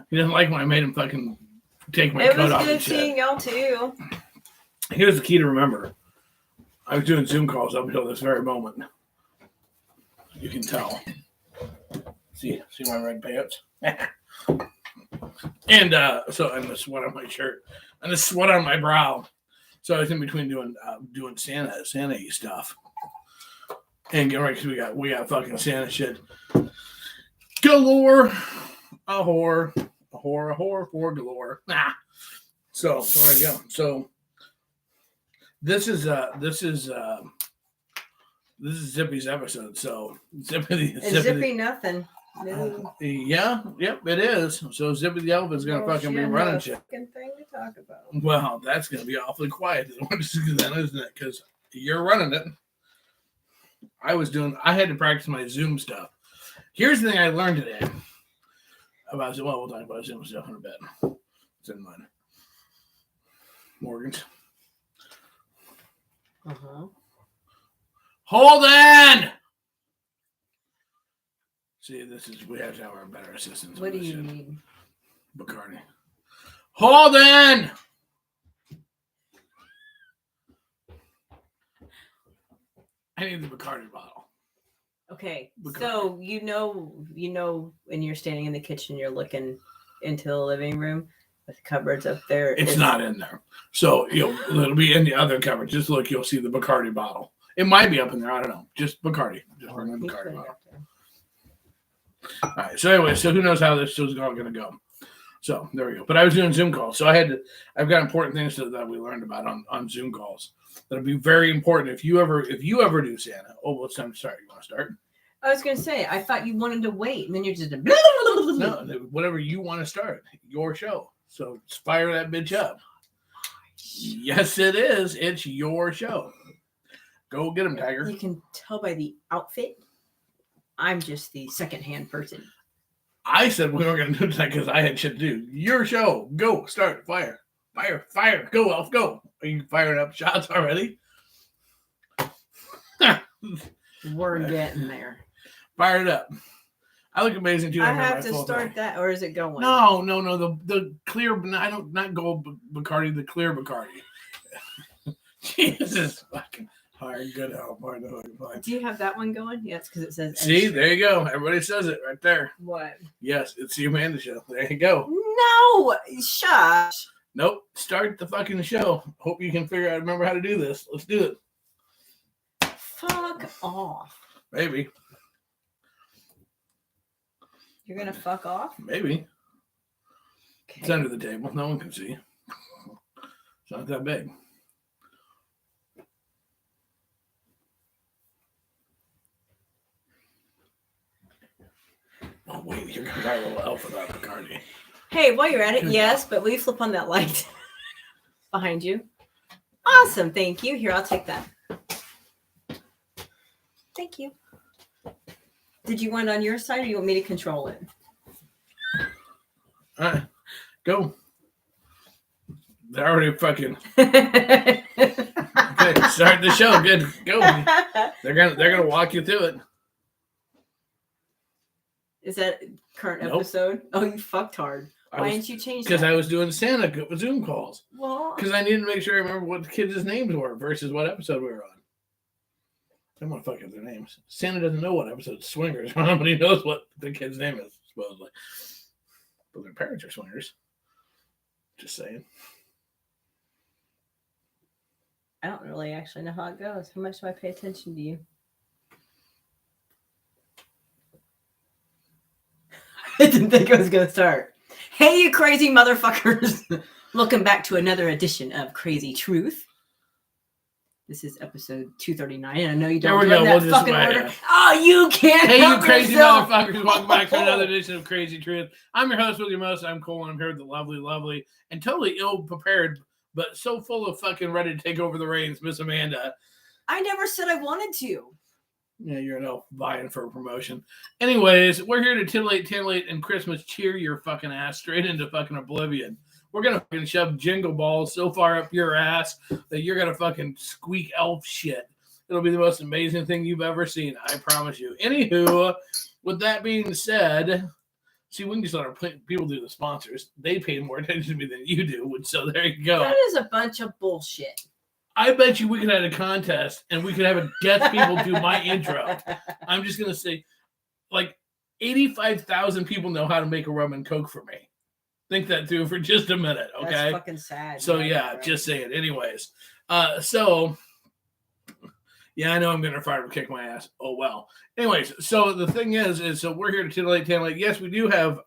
He didn't like when I made him fucking take my coat off. It was good seeing y'all too. Here's the key to remember. I was doing Zoom calls up until this very moment. You can tell. See my red pants? and the sweat on my shirt and the sweat on my brow. So I was in between doing Santa-y stuff. And get right, because we got fucking Santa shit galore. A whore for galore. So there you go. So this is Zippy's episode. So Zippy nothing. No. Yep, it is. So Zippy the Elf is gonna fucking be running shit. Thing to talk about. Well, that's gonna be awfully quiet then, isn't it? Because you're running it. I had to practice my Zoom stuff. Here's the thing I learned today about Zoom. Well, we'll talk about Zoom stuff in a bit. It's in mine. Morgan's. Hold on! See, we have to have our better assistants. What do you need? Bacardi. Hold on! I need the Bacardi bottle. Okay, so you know, when you're standing in the kitchen, you're looking into the living room with cupboards up there. It's not in there, so it'll be in the other cupboard. Just look, you'll see the Bacardi bottle. It might be up in there. I don't know. Just Bacardi. Just bring the Bacardi bottle. All right. So anyway, who knows how this is all going to go? So there we go. But I was doing Zoom calls, so I've got important things that we learned about on Zoom calls. That'll be very important if you ever do Santa. Oh, well, it's time to start. You want to start? I was going to say, I thought you wanted to wait, and then you're just no, whatever you want to start. Your show. So fire that bitch up. Yes, it is. It's your show. Go get him, Tiger. You can tell by the outfit. I'm just the second-hand person. I said we weren't going to do that because I had shit to do. Your show. Go. Start. Fire. Fire. Fire. Go, Elf. Go. Are you firing up shots already? We're getting there. Fire it up. I look amazing too. I have to start that, or is it going? No. The clear, not gold Bacardi, the clear Bacardi. Jesus fucking hard, good help. Do you have that one going? Yes, because it says. See, there you go. Everybody says it right there. What? Yes, it's the Amanda Show. There you go. No, shush. Nope. Start the fucking show. Hope you can remember how to do this. Let's do it. Fuck off. Maybe. You're gonna fuck off? Maybe. Okay. It's under the table. No one can see. It's not that big. Oh, wait. You're going to got a little elf without Bacardi. Hey, while you're at it, yes, but will you flip on that light behind you? Awesome. Thank you. Here, I'll take that. Thank you. Did you want it on your side, or you want me to control it? All right. Go. They're already fucking. Okay, start the show. Good. Go. They're gonna walk you through it. Is that current episode? Oh, you fucked hard. Why didn't you change that? Because I was doing Santa Zoom calls. Well, because I needed to make sure I remember what the kids' names were versus what episode we were on. I want to fuck up their names. Santa doesn't know what episode Swingers, but he knows what the kid's name is, supposedly. But their parents are swingers. Just saying. I don't really actually know how it goes. How much do I pay attention to you? I didn't think I was going to start. Hey, you crazy motherfuckers. Welcome back to another edition of Crazy Truth. This is episode 239, and I know you don't do that fucking order. Oh, you can't. Hey, you crazy motherfuckers. Welcome back to another edition of Crazy Truth. I'm your host with your most. I'm Cole, and I'm here with the lovely, and totally ill-prepared, but so full of fucking ready to take over the reins, Miss Amanda. I never said I wanted to. Yeah, you're an elf vying for a promotion. Anyways, we're here to titillate, and Christmas cheer your fucking ass straight into fucking oblivion. We're going to fucking shove jingle balls so far up your ass that you're going to fucking squeak elf shit. It'll be the most amazing thing you've ever seen. I promise you. Anywho, with that being said, See, we can just let our people do the sponsors. They pay more attention to me than you do. So there you go. That is a bunch of bullshit. I bet you we could have a contest and we could have a guest people do my intro. I'm just going to say, like, 85,000 people know how to make a rum and coke for me. Think that through for just a minute, okay? That's fucking sad. So, yeah, right. Just saying. Anyways, so, yeah, I know I'm going to fire to kick my ass. Oh, well. Anyways, so the thing is so we're here to titillate. Yes, we do have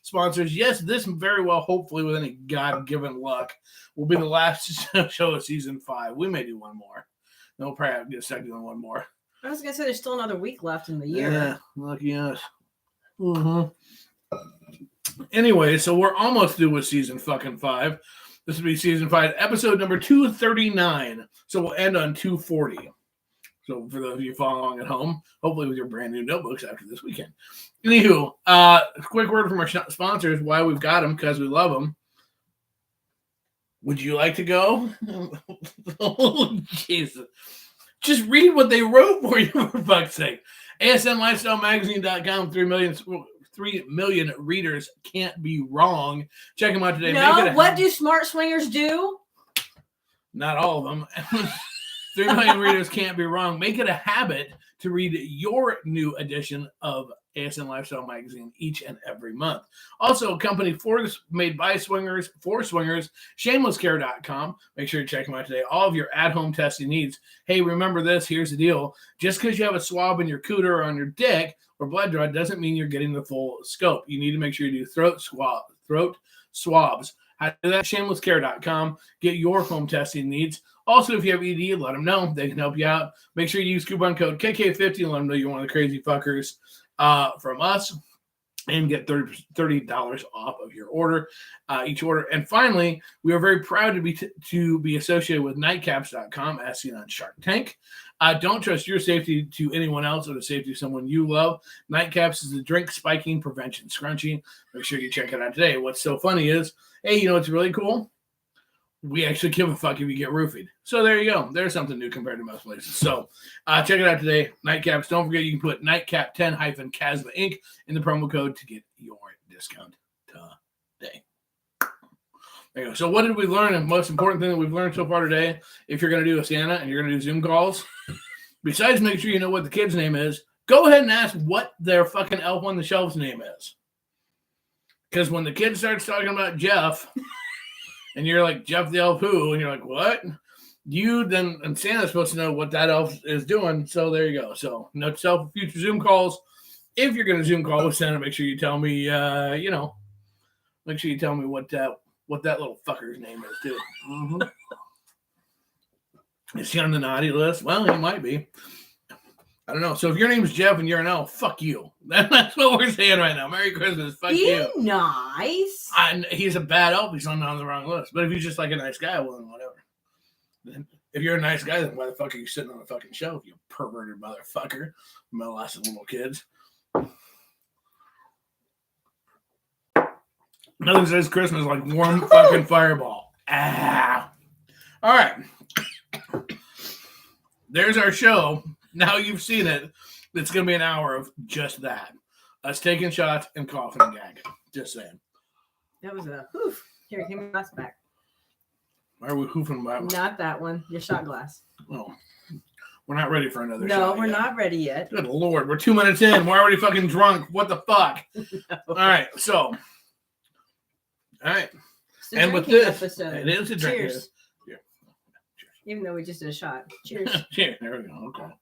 sponsors. Yes, this very well, hopefully, with any God-given luck, will be the last show of season 5. We may do one more. No, we'll probably get stuck doing one more. I was going to say there's still another week left in the year. Yeah, lucky us. Mm-hmm. Anyway, so we're almost through with season fucking 5. This will be season 5, episode number 239. So we'll end on 240. So for those of you following at home, hopefully with your brand new notebooks after this weekend. Anywho, quick word from our sponsors, why we've got them, because we love them. Would you like to go? Oh, Jesus. Just read what they wrote for you, for fuck's sake. ASNLifestyleMagazine.com, 3 million readers can't be wrong. Check them out today. No, what do smart swingers do? Not all of them. 3 million readers can't be wrong. Make it a habit to read your new edition of ASN Lifestyle Magazine each and every month. Also, a company made by swingers, for swingers, shamelesscare.com. Make sure you check them out today. All of your at-home testing needs. Hey, remember this. Here's the deal. Just because you have a swab in your cooter or on your dick or blood draw doesn't mean you're getting the full scope. You need to make sure you do throat swabs. How to do that? Shamelesscare.com. Get your home testing needs. Also, if you have ED, let them know. They can help you out. Make sure you use coupon code KK50 and let them know you're one of the crazy fuckers from us and get $30 off of your order, each order. And finally, we are very proud to be associated with nightcaps.com, as seen on Shark Tank. Don't trust your safety to anyone else or the safety of someone you love. Nightcaps is the drink spiking prevention scrunchie. Make sure you check it out today. What's so funny is, hey, you know what's really cool? We actually give a fuck if you get roofied. So there you go. There's something new compared to most places. So check it out today. Nightcaps. Don't forget you can put Nightcap10-Casma Inc. in the promo code to get your discount today. There you go. So what did we learn? The most important thing that we've learned so far today, if you're going to do a Santa and you're going to do Zoom calls, besides make sure you know what the kid's name is, go ahead and ask what their fucking elf on the shelf's name is. Because when the kid starts talking about Jeff... and you're like, Jeff the elf who? And you're like, what? And Santa's supposed to know what that elf is doing. So there you go. So note to self, future Zoom calls. If you're going to Zoom call with Santa, make sure you tell me, make sure you tell me what that little fucker's name is too. Mm-hmm. Is he on the naughty list? Well, he might be. I don't know. So if your name's Jeff and you're an elf, fuck you. That's what we're saying right now. Merry Christmas. Fuck you. Be nice. He's a bad elf. He's on the wrong list. But if he's just like a nice guy, well, then whatever. Then if you're a nice guy, then why the fuck are you sitting on the fucking shelf, you perverted motherfucker? Molesting little kids. Nothing says Christmas like warm fucking fireball. Ah. All right. There's our show. Now you've seen it. It's going to be an hour of just that. Us taking shots and coughing and gagging. Just saying. That was a hoof. Here, give me my glass back. Why are we hoofing about? Not that one. Your shot glass. Oh. We're not ready for another shot. No, we're not ready yet. Good Lord. We're 2 minutes in. We're already fucking drunk. What the fuck? No. All right. So. All right. And with this, episode. It is a drink. Cheers. Yeah. Cheers. Even though we just did a shot. Cheers. Cheers. There we go. Okay.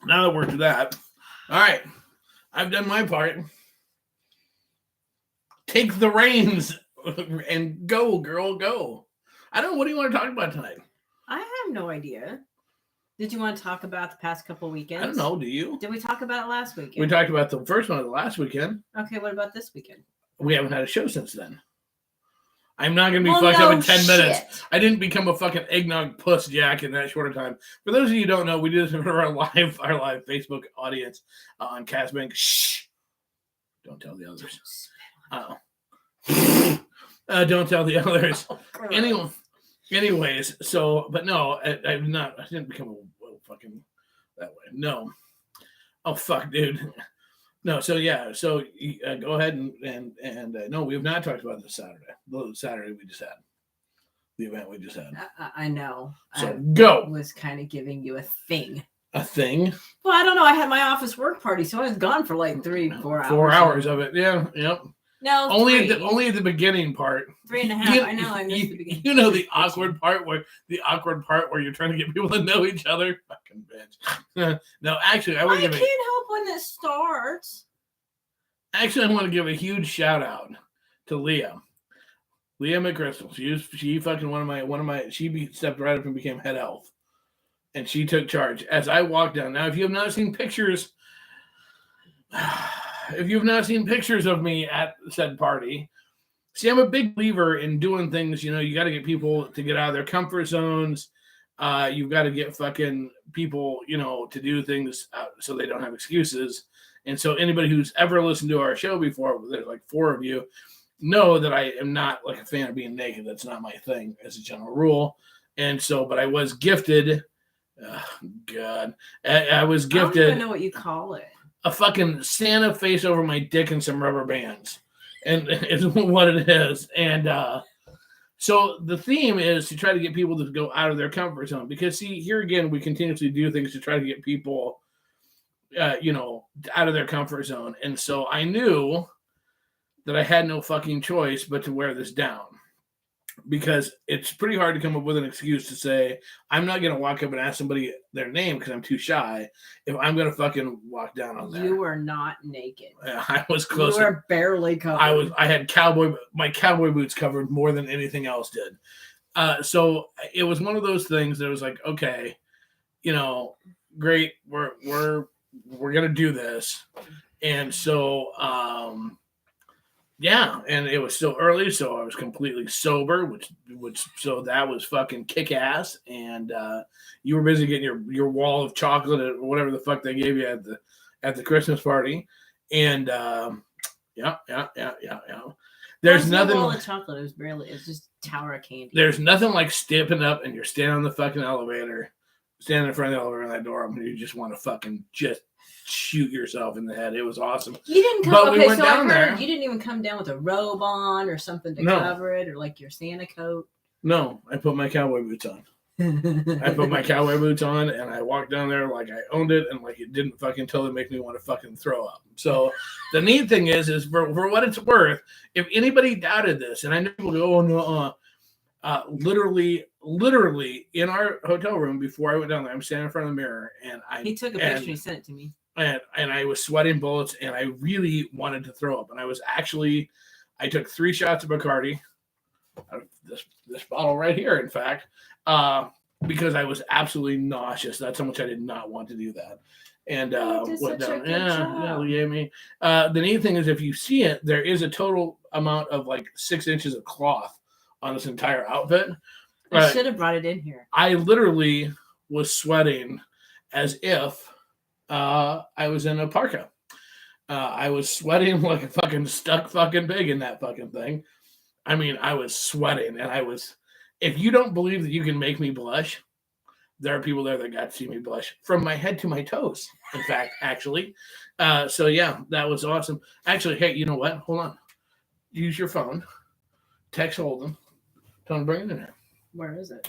Now that we're to that, all right, I've done my part. Take the reins and go, girl, go. I don't know. What do you want to talk about tonight? I have no idea. Did you want to talk about the past couple weekends? I don't know. Do you? Did we talk about it last weekend? We talked about the first one of the last weekend. Okay, what about this weekend? We haven't had a show since then. I'm not going to be fucked up in 10 minutes. I didn't become a fucking eggnog puss jack in that short of time. For those of you who don't know, we do this for our live Facebook audience on Casbank. Shh. Don't tell the others. Don't tell the others. Oh, anyways, so, but no, I didn't become a fucking that way. No. Oh, fuck, dude. No, so yeah, so go ahead and no, we have not talked about this Saturday. The Saturday we just had, the event we just had. I know. So I go. was kind of giving you a thing. A thing? Well, I don't know. I had my office work party, so I was gone for like 4 hours. 4 hours of it. Yeah. Yep. No, only at the beginning part. 3.5. I know. I missed the beginning. You know the awkward part where you're trying to get people to know each other. Fucking bitch. No, actually, I can't help when it starts. Actually, I want to give a huge shout out to Leah McChrystal. She fucking one of my. She stepped right up and became head elf, and she took charge as I walked down. Now, if you have not seen pictures. If you've not seen pictures of me at said party, see, I'm a big believer in doing things. You know, you got to get people to get out of their comfort zones. You've got to get fucking people, you know, to do things so they don't have excuses. And so anybody who's ever listened to our show before, there's like 4 of you, know that I am not like a fan of being naked. That's not my thing as a general rule. And so, but I was gifted. God, I was gifted. I don't even know what you call it. A fucking Santa face over my dick and some rubber bands, and it's what it is. And so the theme is to try to get people to go out of their comfort zone, because see, here again, we continuously do things to try to get people, you know, out of their comfort zone. And so I knew that I had no fucking choice but to wear this down, because it's pretty hard to come up with an excuse to say, I'm not going to walk up and ask somebody their name because I'm too shy if I'm going to fucking walk down on there. You were not naked. I was close. You were barely covered. I had my cowboy boots covered more than anything else did. So it was one of those things that was like, okay, you know, great. We're going to do this. And so, yeah, and it was still early, so I was completely sober, which so that was fucking kick ass. And you were busy getting your wall of chocolate or whatever the fuck they gave you at the Christmas party. And yeah. There's nothing. Wall of chocolate. It was just a tower of candy. There's nothing like stepping up and you're standing on the fucking elevator, standing in front of the elevator in that door, and you just want to fucking just shoot yourself in the head. It was awesome. You didn't come. But okay, we went so down I heard there. You didn't even come down with a robe on or something to cover it, or like your Santa coat. No, I put my cowboy boots on. I put my cowboy boots on and I walked down there like I owned it, and like it didn't fucking totally make me want to fucking throw up. So the neat thing is for what it's worth, if anybody doubted this, and I know people go, oh no, literally in our hotel room before I went down there, I'm standing in front of the mirror and he took a picture and he sent it to me. And I was sweating bullets and I really wanted to throw up. And I took 3 shots of Bacardi, this bottle right here, in fact, because I was absolutely nauseous. That's how much I did not want to do that. And went down. Yeah, me. The neat thing is, if you see it, there is a total amount of like 6 inches of cloth on this entire outfit. I should have brought it in here. I literally was sweating as if I was in a parka. I was sweating like a fucking stuck fucking pig in that fucking thing. I mean, I was sweating, and if you don't believe that you can make me blush, there are people there that got to see me blush from my head to my toes. In fact, actually. So yeah, that was awesome. Actually, hey, you know what? Hold on. Use your phone. Text Holden. Tell him to bring it in here. Where is it?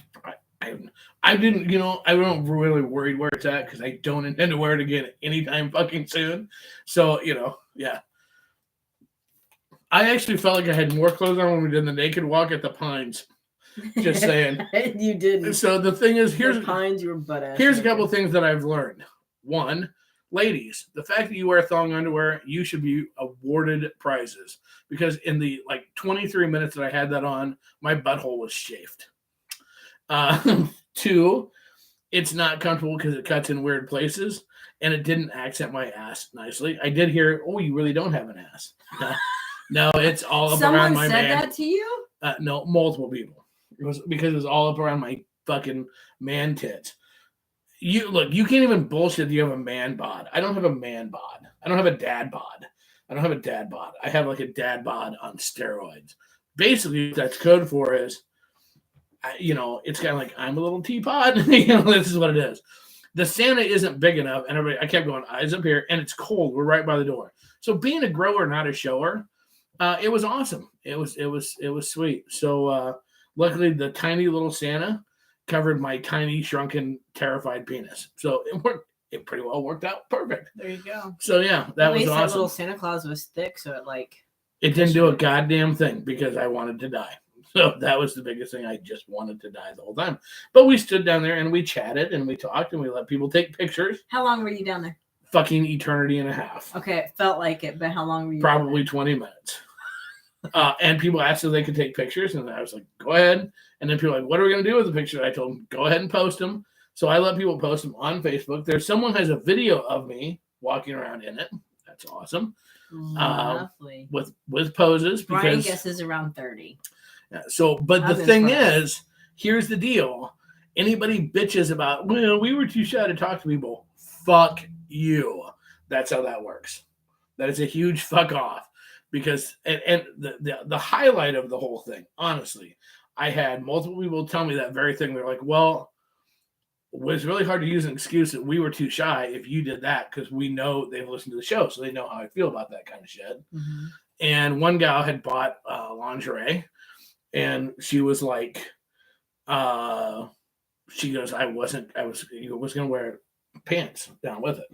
I didn't, you know, I don't really worried where it's at because I don't intend to wear it again anytime fucking soon. So, you know, yeah. I actually felt like I had more clothes on when we did the naked walk at the Pines. Just saying. You didn't. So the thing is, here's the Pines, you were butt ass. Here's a couple things that I've learned. One, ladies, the fact that you wear thong underwear, you should be awarded prizes, because in the like 23 minutes that I had that on, my butthole was chafed. 2, it's not comfortable because it cuts in weird places, and it didn't accent my ass nicely. I did hear, oh, you really don't have an ass. No, it's all up around my man. Someone said that to you? No, multiple people. It was because it was all up around my fucking man tits. You can't even bullshit that you have a man bod. I don't have a man bod. I don't have a dad bod. I have like a dad bod on steroids. Basically, what that's code for is, you know, it's kind of like I'm a little teapot. You know, this is what it is. The Santa isn't big enough, and I kept going, eyes up here, and it's cold. We're right by the door. So being a grower, not a shower, it was awesome. It was sweet. So luckily, the tiny little Santa covered my tiny, shrunken, terrified penis. So it worked. It pretty well worked out perfect. There you go. So yeah, that was awesome. That little Santa Claus was thick, so it didn't do a goddamn thing because I wanted to die. So that was the biggest thing. I just wanted to die the whole time. But we stood down there and we chatted and we talked and we let people take pictures. How long were you down there? Fucking eternity and a half. Okay, it felt like it, but how long were you? Probably 20 minutes. And people asked if they could take pictures, and I was like, go ahead. And then people were like, what are we going to do with the pictures? I told them, go ahead and post them. So I let people post them on Facebook. There's someone has a video of me walking around in it. That's awesome. Lovely. With poses. Brian guesses around 30. Yeah, so, but the thing is, here's the deal. Anybody bitches about, well, we were too shy to talk to people. Fuck you. That's how that works. That is a huge fuck off. Because, and the highlight of the whole thing, honestly, I had multiple people tell me that very thing. They're like, well, it was really hard to use an excuse that we were too shy if you did that, because we know they've listened to the show, so they know how I feel about that kind of shit. Mm-hmm. And one gal had bought lingerie, and she was like, she goes, I was going to wear pants down with it.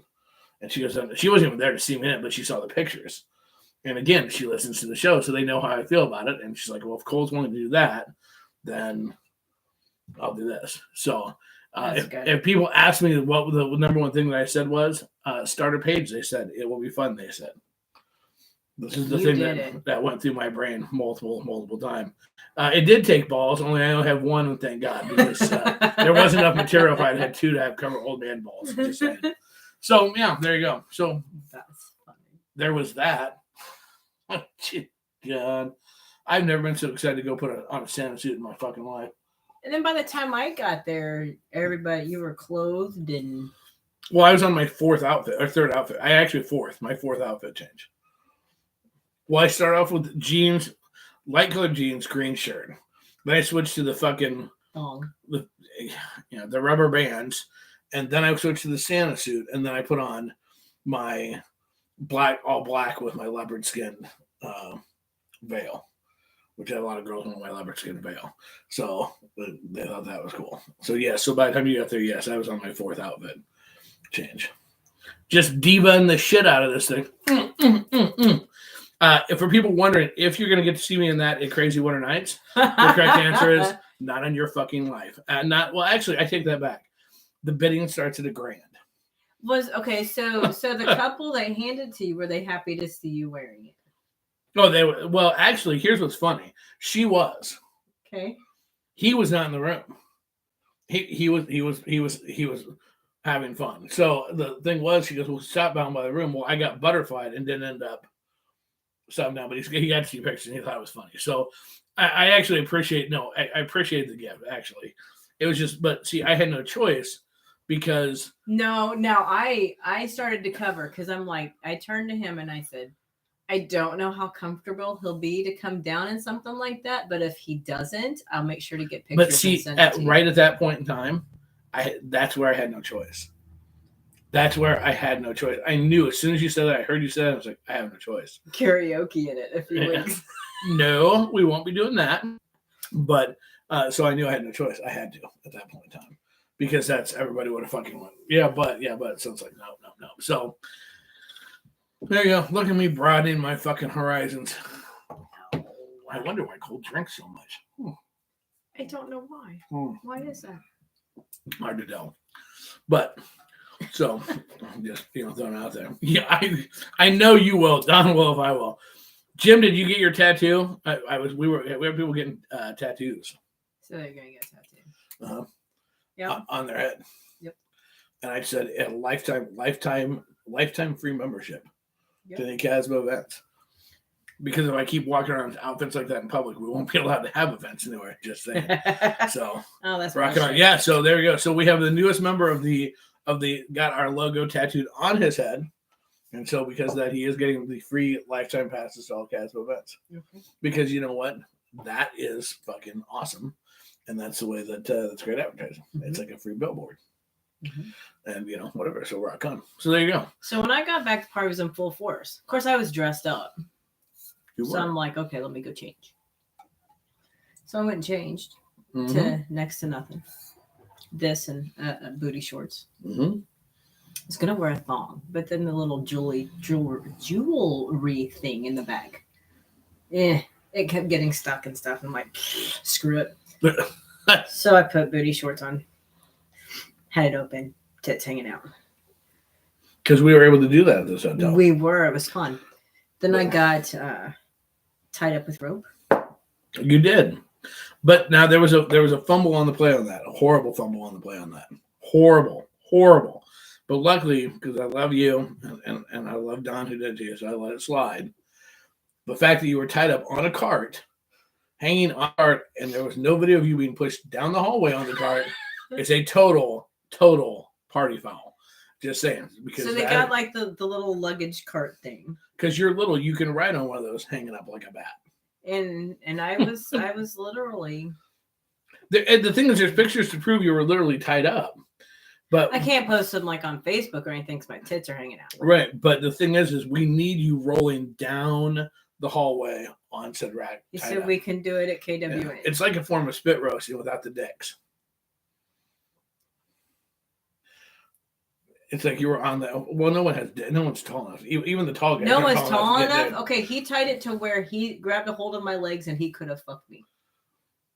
And she goes, she wasn't even there to see me in it, but she saw the pictures. And again, she listens to the show, so they know how I feel about it. And she's like, well, if Cole's willing to do that, then I'll do this. So if people ask me what the number one thing that I said was, start a page, they said, it will be fun, they said. This is the thing that went through my brain multiple times. It did take balls, only I only have one, thank God, because there wasn't enough material if I'd had two to have cover old man balls. Just saying. So, yeah, there you go. So that's funny. There was that. Oh, God. I've never been so excited to go put on a Santa suit in my fucking life. And then by the time I got there, you were clothed and... Well, I was on my third outfit. My fourth outfit change. Well, I started off with jeans, light colored jeans, green shirt. Then I switched to the fucking, the rubber bands. And then I switched to the Santa suit. And then I put on my all black with my leopard skin veil, which had a lot of girls on my leopard skin veil. So they thought that was cool. So, yeah. So by the time you got there, yes, I was on my fourth outfit change. Just diva-ing the shit out of this thing. For people wondering if you're going to get to see me in that at Crazy Winter Nights, the correct answer is not on your fucking life. Actually, I take that back. The bidding starts at $1,000. So the couple that handed to you, were they happy to see you wearing it? Oh, they were. Well, actually, here's what's funny. She was. Okay. He was not in the room. He was having fun. So the thing was, she goes, well, stop down by the room. Well, I got butterflied and didn't end up stopping down, but he got to see pictures and he thought it was funny. So I actually appreciate I appreciate the gift, actually. It was just, but see, I had no choice because I started to cover because I'm like, I turned to him and I said, I don't know how comfortable he'll be to come down in something like that, but if he doesn't, I'll make sure to get pictures. But see, at that point in time, that's where I had no choice. That's where I had no choice. I knew as soon as you said that, I heard you say that, I was like, I have no choice. Karaoke in it a few weeks. No, we won't be doing that. But so I knew I had no choice. I had to at that point in time because that's everybody would have fucking went. Yeah, but so it's like no. So there you go. Look at me broadening my fucking horizons. I wonder why Cole drinks so much. I don't know why. Why is that? Hard to tell. But so just throwing it out there. Yeah, I know you will. Don will if I will. Jim, did you get your tattoo? We have people getting tattoos. So they're gonna get a tattoo. Yeah. On their head. Yep. And I said a lifetime free membership to the Casbo events. Because if I keep walking around with outfits like that in public, we won't be allowed to have events anywhere. Just saying. So that's rocking on. Yeah. So there we go. So we have the newest member of the got our logo tattooed on his head. And so because of that, he is getting the free lifetime passes to all Casbo events. Okay. Because you know what? That is fucking awesome. And that's the way that that's great advertising. Mm-hmm. It's like a free billboard. And, whatever. So we're out con. So there you go. So when I got back, the party was in full force. Of course, I was dressed up. So I'm like, okay, let me go change. So I went and changed to next to nothing. This and booty shorts. I was going to wear a thong, but then the little jewelry thing in the back. It kept getting stuck and stuff. I'm like, screw it. So I put booty shorts on. Had it open. Tits hanging out. Because we were able to do that at this hotel. We were. It was fun. Then I got tied up with rope. You did. But now there was a fumble on the play on that. A horrible fumble on the play on that. Horrible. But luckily, because I love you and I love Don who did it to you, so I let it slide. The fact that you were tied up on a cart, hanging on a cart, and there was no video of you being pushed down the hallway on the cart is a total party foul. Just saying. Because so they got like the little luggage cart thing. Because you're little, you can ride on one of those hanging up like a bat. And I was literally. The thing is, there's pictures to prove you were literally tied up. But I can't post them like on Facebook or anything because my tits are hanging out. Right, but the thing is we need you rolling down the hallway on said rack. You said we can do it at KWN. Yeah. It's like a form of spit roasting without the dicks. It's like you were on the. Well, no one's tall enough. Even the tall guy. No one's tall enough. Okay, he tied it to where he grabbed a hold of my legs and he could have fucked me.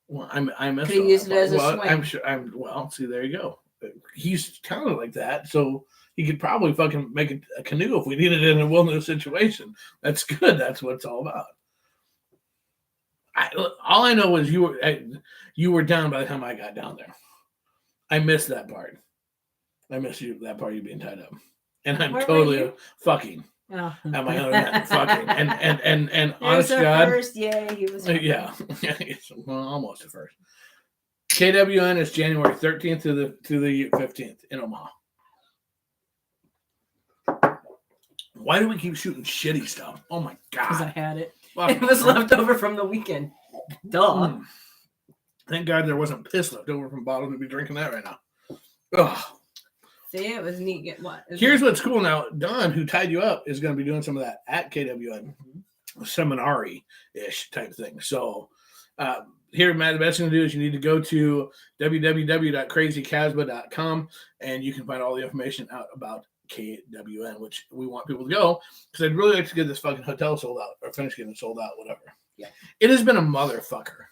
Well, I'm. Could he use it as a swing? I'm sure. Well, see, there you go. He's kind of like that, so he could probably fucking make a canoe if we needed it in a wilderness situation. That's good. That's what it's all about. All I know is you were down by the time I got down there. I missed that part. I missed that part of you being tied up, and I'm totally fucking at my own event, fucking and honest to God, first, yeah, he was. Yeah, well, almost at first. KWN is January 13th to the 15th in Omaha. Why do we keep shooting shitty stuff? Oh my God! Because I had it. It was left over from the weekend. Duh. Thank God there wasn't piss left over from bottles to be drinking that right now. Ugh. See, it was neat. Get what? Here's what's cool now. Don, who tied you up, is going to be doing some of that at KWN, seminar-ish type thing. So here, Matt, the best thing to do is you need to go to www.crazycasbah.com and you can find all the information out about KWN, which we want people to go because I'd really like to get this fucking hotel sold out or finish getting it sold out, whatever. Yeah. It has been a motherfucker.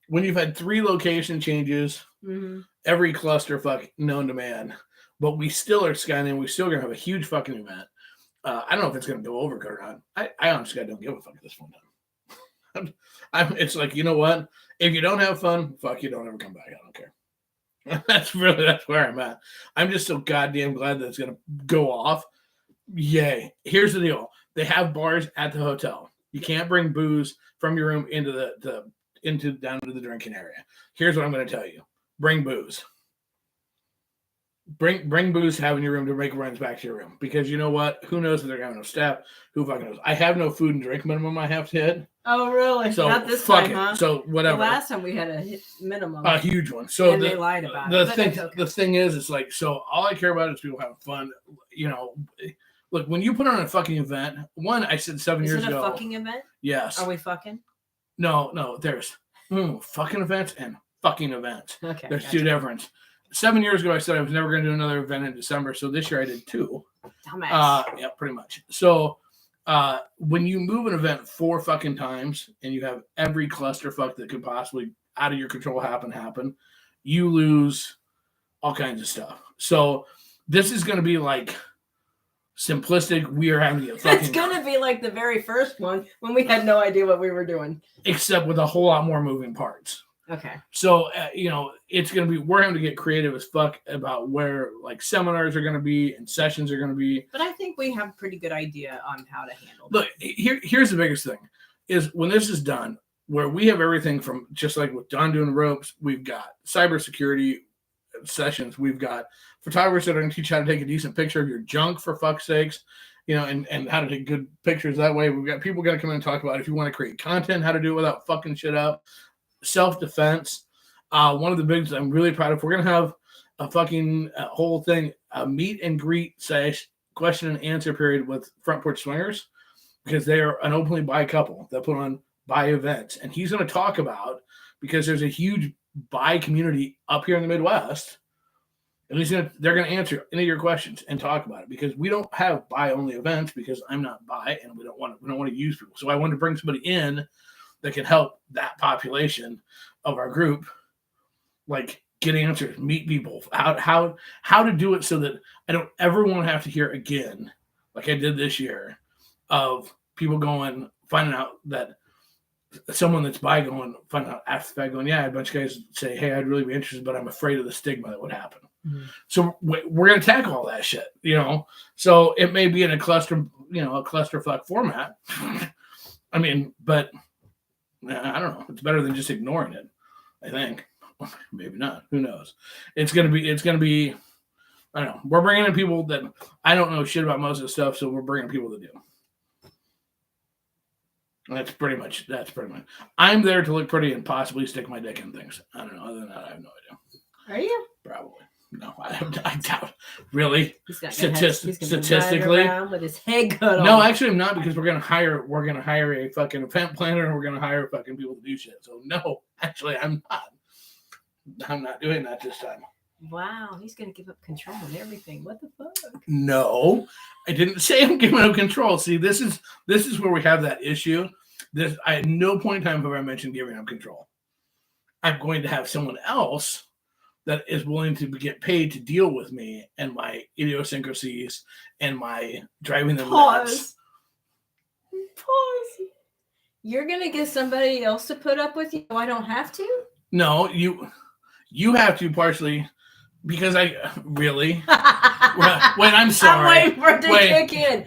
When you've had 3 location changes, every clusterfuck known to man, but we still are scanning. We still going to have a huge fucking event. I don't know if it's going to go over good or not. I honestly don't give a fuck at this one time. It's like, you know what? If you don't have fun, fuck you, don't ever come back. I don't care. That's where I'm at. I'm just so goddamn glad that it's going to go off. Yay. Here's the deal. They have bars at the hotel. You can't bring booze from your room into down to the drinking area. Here's what I'm going to tell you. Bring booze. Bring booze to have in your room to make runs back to your room. Because you know what? Who knows if they're going to have no staff? Who fucking knows? I have no food and drink minimum I have to hit. Oh, really? So not this fuck time, it. huh? So whatever. The last time we had a minimum. A huge one. So and they lied about it. Okay. The thing is, it's like, so all I care about is people having fun. You know, look, when you put on a fucking event, one, I said 7 years ago. Is it a fucking event? Yes. Are we fucking? No, there's fucking events and fucking events. Okay. There's two different. 7 years ago, I said I was never going to do another event in December. So this year I did 2. Dumbass. Yeah, pretty much. So when you move an event 4 fucking times and you have every clusterfuck that could possibly out of your control happen, you lose all kinds of stuff. So this is going to be like simplistic. We are having to get fucking. It's going to be like the very first one when we had no idea what we were doing. Except with a whole lot more moving parts. Okay. So, it's going to be, we're having to get creative as fuck about where like seminars are going to be and sessions are going to be. But I think we have a pretty good idea on how to handle Look, here's the biggest thing is when this is done, where we have everything from just like with Don doing ropes, we've got cybersecurity sessions, we've got photographers that are going to teach how to take a decent picture of your junk for fuck's sakes, and how to take good pictures that way. We've got people going to come in and talk about if you want to create content, how to do it without fucking shit up. Self-defense. One of the biggest I'm really proud of, we're going to have a fucking whole thing, a meet and greet / question and answer period with Front Porch Swingers, because they are an openly bi couple that put on bi events. And he's going to talk about, because there's a huge bi community up here in the Midwest, and they're going to answer any of your questions and talk about it, because we don't have bi only events, because I'm not bi and we don't want to use people. So I wanted to bring somebody in that can help that population of our group, like get answers, meet people, how to do it so that I don't ever want to have to hear again, like I did this year, of people finding out that someone that's bi finding out after the fact going, yeah, a bunch of guys say, hey, I'd really be interested, but I'm afraid of the stigma that would happen. Mm-hmm. So we're going to tackle all that shit, so it may be in a clusterfuck format. I mean, but I don't know. It's better than just ignoring it, I think. Maybe not. Who knows? It's gonna be. I don't know. We're bringing in people that I don't know shit about most of the stuff, so we're bringing people that do. That's pretty much. I'm there to look pretty and possibly stick my dick in things. I don't know. Other than that, I have no idea. Are you? Probably. No, I doubt. Really? Statistically, around with his head cut off. No, actually, I'm not, because we're gonna hire a fucking event planner, and we're gonna hire fucking people to do shit. So no, actually, I'm not. I'm not doing that this time. Wow, he's gonna give up control of everything. What the fuck? No, I didn't say I'm giving up control. See, this is where we have that issue. I at no point in time have I mentioned giving up control. I'm going to have someone else that is willing to get paid to deal with me and my idiosyncrasies and my driving them nuts. Pause. You're gonna get somebody else to put up with you? I don't have to? No, you have to, partially, because I really. Wait, I'm sorry. I'm waiting for it to kick in.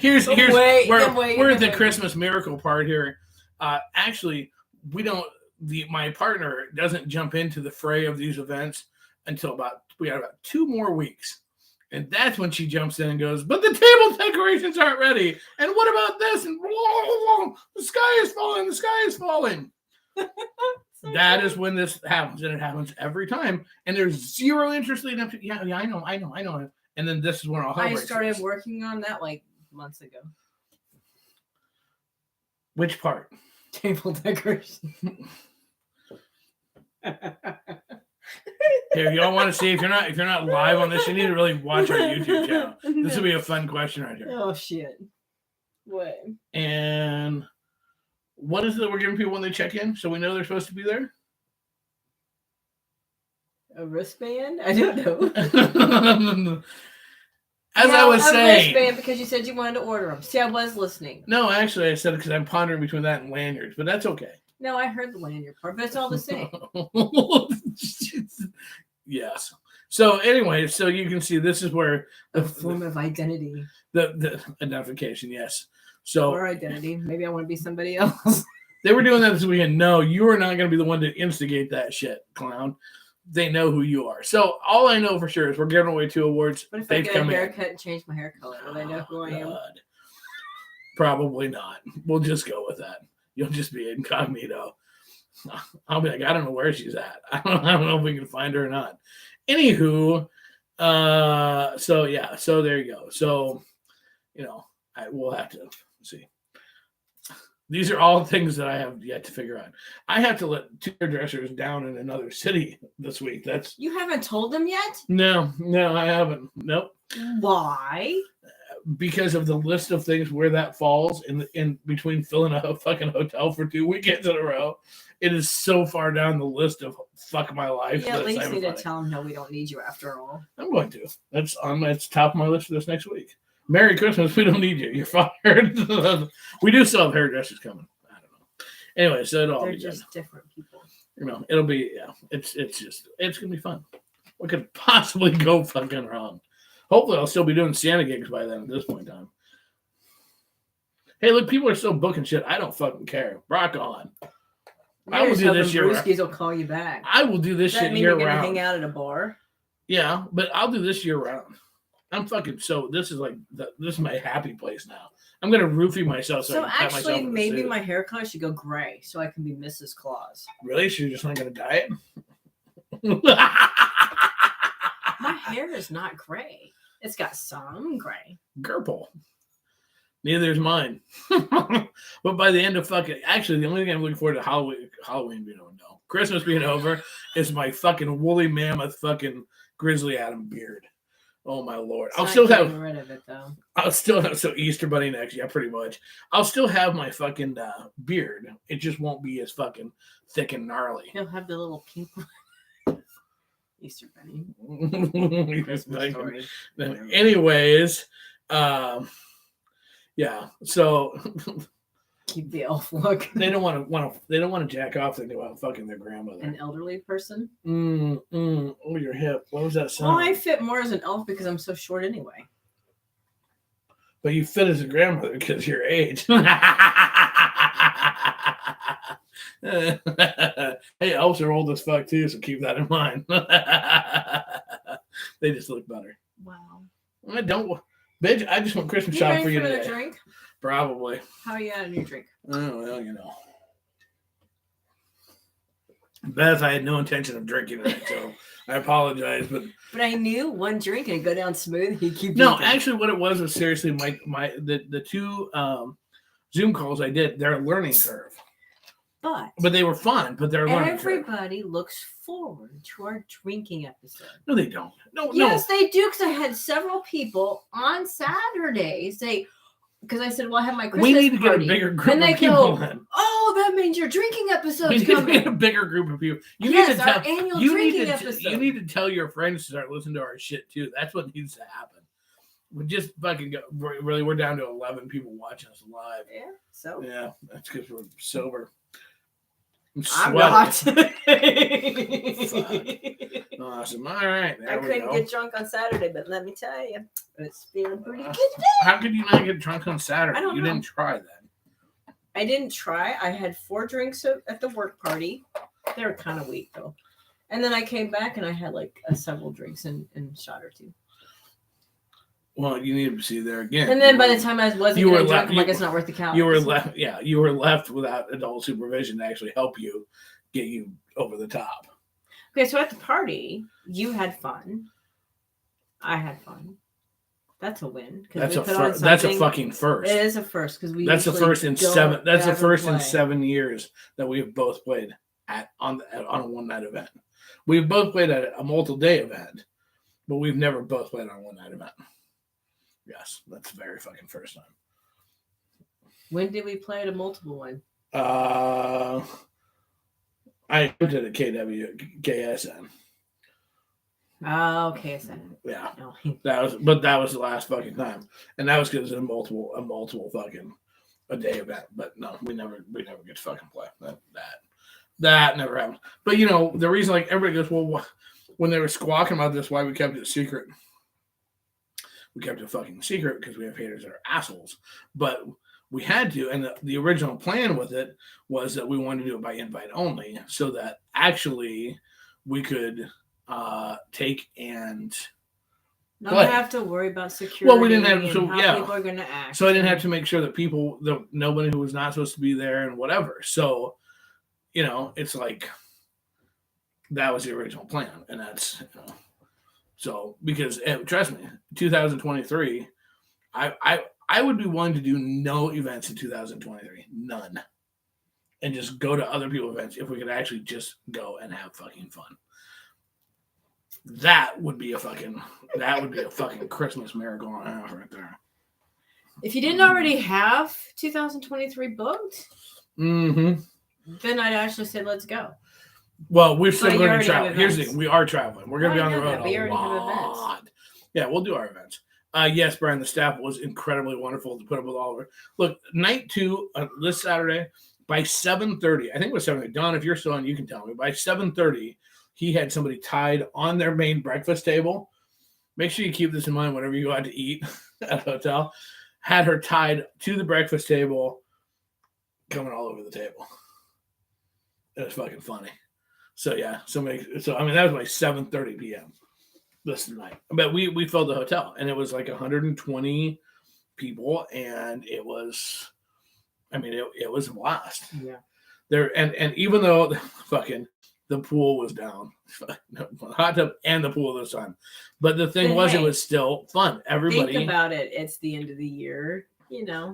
We're at the Christmas miracle part here. Actually, my partner doesn't jump into the fray of these events until we got about 2 more weeks. And that's when she jumps in and goes, but the table decorations aren't ready. And what about this? And the sky is falling. That is when this happens, and it happens every time. And there's zero interest leading up to. Yeah, I know. And then this is when I started working on that like months ago. Which part? Table decoration. Here, y'all want to see if you're not live on this, you need to really watch our YouTube channel. This will be a fun question right here. Oh shit! What? And what is it that we're giving people when they check in, so we know they're supposed to be there? A wristband? I don't know. I was saying, wristband, because you said you wanted to order them. See, I was listening. No, actually, I said it because I'm pondering between that and lanyards, but that's okay. No, I heard the lanyard part, but it's all the same. Yes. So anyway, so you can see this is where a form of identity. The identification, yes. So or identity. Maybe I want to be somebody else. They were doing that this weekend. No, you are not going to be the one to instigate that shit, clown. They know who you are. So all I know for sure is we're giving away 2 awards. What if I get a haircut and change my hair color? Will they know who I am? Probably not. We'll just go with that. You'll just be incognito. I'll be like, I don't know where she's at. I don't know if we can find her or not. Anywho, so yeah, so there you go. So, we'll have to see. These are all things that I have yet to figure out. I have to let 2 hairdressers down in another city this week. You haven't told them yet? No, I haven't. Nope. Why? Because of the list of things where that falls in between filling a fucking hotel for 2 weekends in a row. It is so far down the list of fuck my life. Yeah, at least need to tell them, no, we don't need you after all. I'm going to. That's top of my list for this next week. Merry Christmas. We don't need you. You're fired. We do still have hairdressers coming. I don't know. Anyway, so they're just different people. It'll be, yeah. It's gonna be fun. What could possibly go fucking wrong? Hopefully, I'll still be doing Santa gigs by then. At this point in time. Hey, look, people are still booking shit. I don't fucking care. Rock on. I will do this year. Brewskis will call you back. I will do this shit year round. You're gonna hang out at a bar? Yeah, but I'll do this year round. I'm fucking this is this is my happy place now. I'm gonna roofie myself. So actually, maybe my hair color should go gray so I can be Mrs. Claus. Really? So you're just not gonna dye it? My hair is not gray. It's got some gray. Gerbil. Neither is mine. But by the end of actually, the only thing I'm looking forward to Halloween being over, no, Christmas being over, is my fucking woolly mammoth fucking Grizzly Adam beard. Oh my lord! I'll still have rid of it though. I'll still have Easter Bunny next year, pretty much. I'll still have my fucking beard. It just won't be as fucking thick and gnarly. He'll have the little pink Easter Bunny. Christmas story. Anyways, yeah. So keep the elf look. They don't want to jack off. They go out fucking their grandmother. An elderly person. Oh, your hip. What was that sound? Well, I fit more as an elf because I'm so short anyway. But you fit as a grandmother because of your age. Hey, elves are old as fuck too, so keep that in mind. They just look better. Wow. I don't, bitch. I just want Christmas shop for you today. Drink? Probably. How are you at on your drink? Oh well, you know. Beth, I had no intention of drinking it, so I apologize, but I knew one drink and it'd go down smooth. He'd keep no. drinking. Actually, what it was seriously the two Zoom calls I did. They're a learning curve. But they were fun. But they're learning. Everybody looks forward to our drinking episode. No, they don't. No, yes, they do. Because I had several people on Saturday say, because I said, "Well, I have my Christmas We need to party. get a bigger group of people in. Oh, that means your drinking episode's we need coming. to get a bigger group of people. You need to tell. You need to tell your friends to start listening to our shit too. That's what needs to happen. We just fucking go. Really, we're down to 11 people watching us live. Yeah. So. Yeah, that's because we're sober. I'm not. Awesome. All right. I couldn't get drunk on Saturday, but let me tell you, it's feeling pretty good today. How could you not get drunk on Saturday? I don't know. Didn't try then. I didn't try. I had 4 drinks at the work party. They were kind of weak though. And then I came back and I had like several drinks and a shot or 2. Well, you need to see there again. And then by the time I wasn't drunk, I'm like, it's not worth the calories. You were left. Yeah, you were left without adult supervision to actually help you get you over the top. Okay, so at the party, you had fun. I had fun. That's a win. That's a fucking first. It is a first because we. That's the first in 7. That's the first in 7 years that we have both played on a one night event. We've both played at a multiple day event, but we've never both played on a one night event. Yes, that's the very fucking first time. When did we play at a multiple one? I did a KSN. Oh, KSN. Yeah, Oh. that was the last fucking time, and that was because of a multiple fucking a day event. But no, we never get to fucking play that never happened. But you know the reason, like everybody goes, well, when they were squawking about this, why we kept it secret. We kept it fucking secret because we have haters that are assholes. But we had to, and the original plan with it was that we wanted to do it by invite only, so that actually we could take and not have to worry about security. Well, we didn't have to. How people are going to act. So I didn't have to make sure that nobody who was not supposed to be there and whatever. So, you know, it's like that was the original plan, and that's. So, because trust me, 2023, I would be willing to do no events in 2023, none, and just go to other people's events if we could actually just go and have fucking fun. That would be a fucking Christmas miracle on earth right there. If you didn't already have 2023 booked, then I'd actually say let's go. Well, we're still going to travel. Here's the thing. We are traveling. We're going to be on the road a lot. Yeah, we'll do our events. Yes, Brian, the staff was incredibly wonderful to put up with all of it. Look, night 2 this Saturday by 7:30. I think it was 7:30. Don, if you're still on, you can tell me. By 7:30, he had somebody tied on their main breakfast table. Make sure you keep this in mind whenever you go out to eat at a hotel. Had her tied to the breakfast table, coming all over the table. It was fucking funny. So yeah, I mean that was like 7:30 p.m. this night. But we filled the hotel and it was like 120 people and it was, I mean it was a blast. Yeah. There and even though fucking the pool was down. Hot tub and the pool this time. But the thing But was, hey, it was still fun. Everybody. Think about it. It's the end of the year,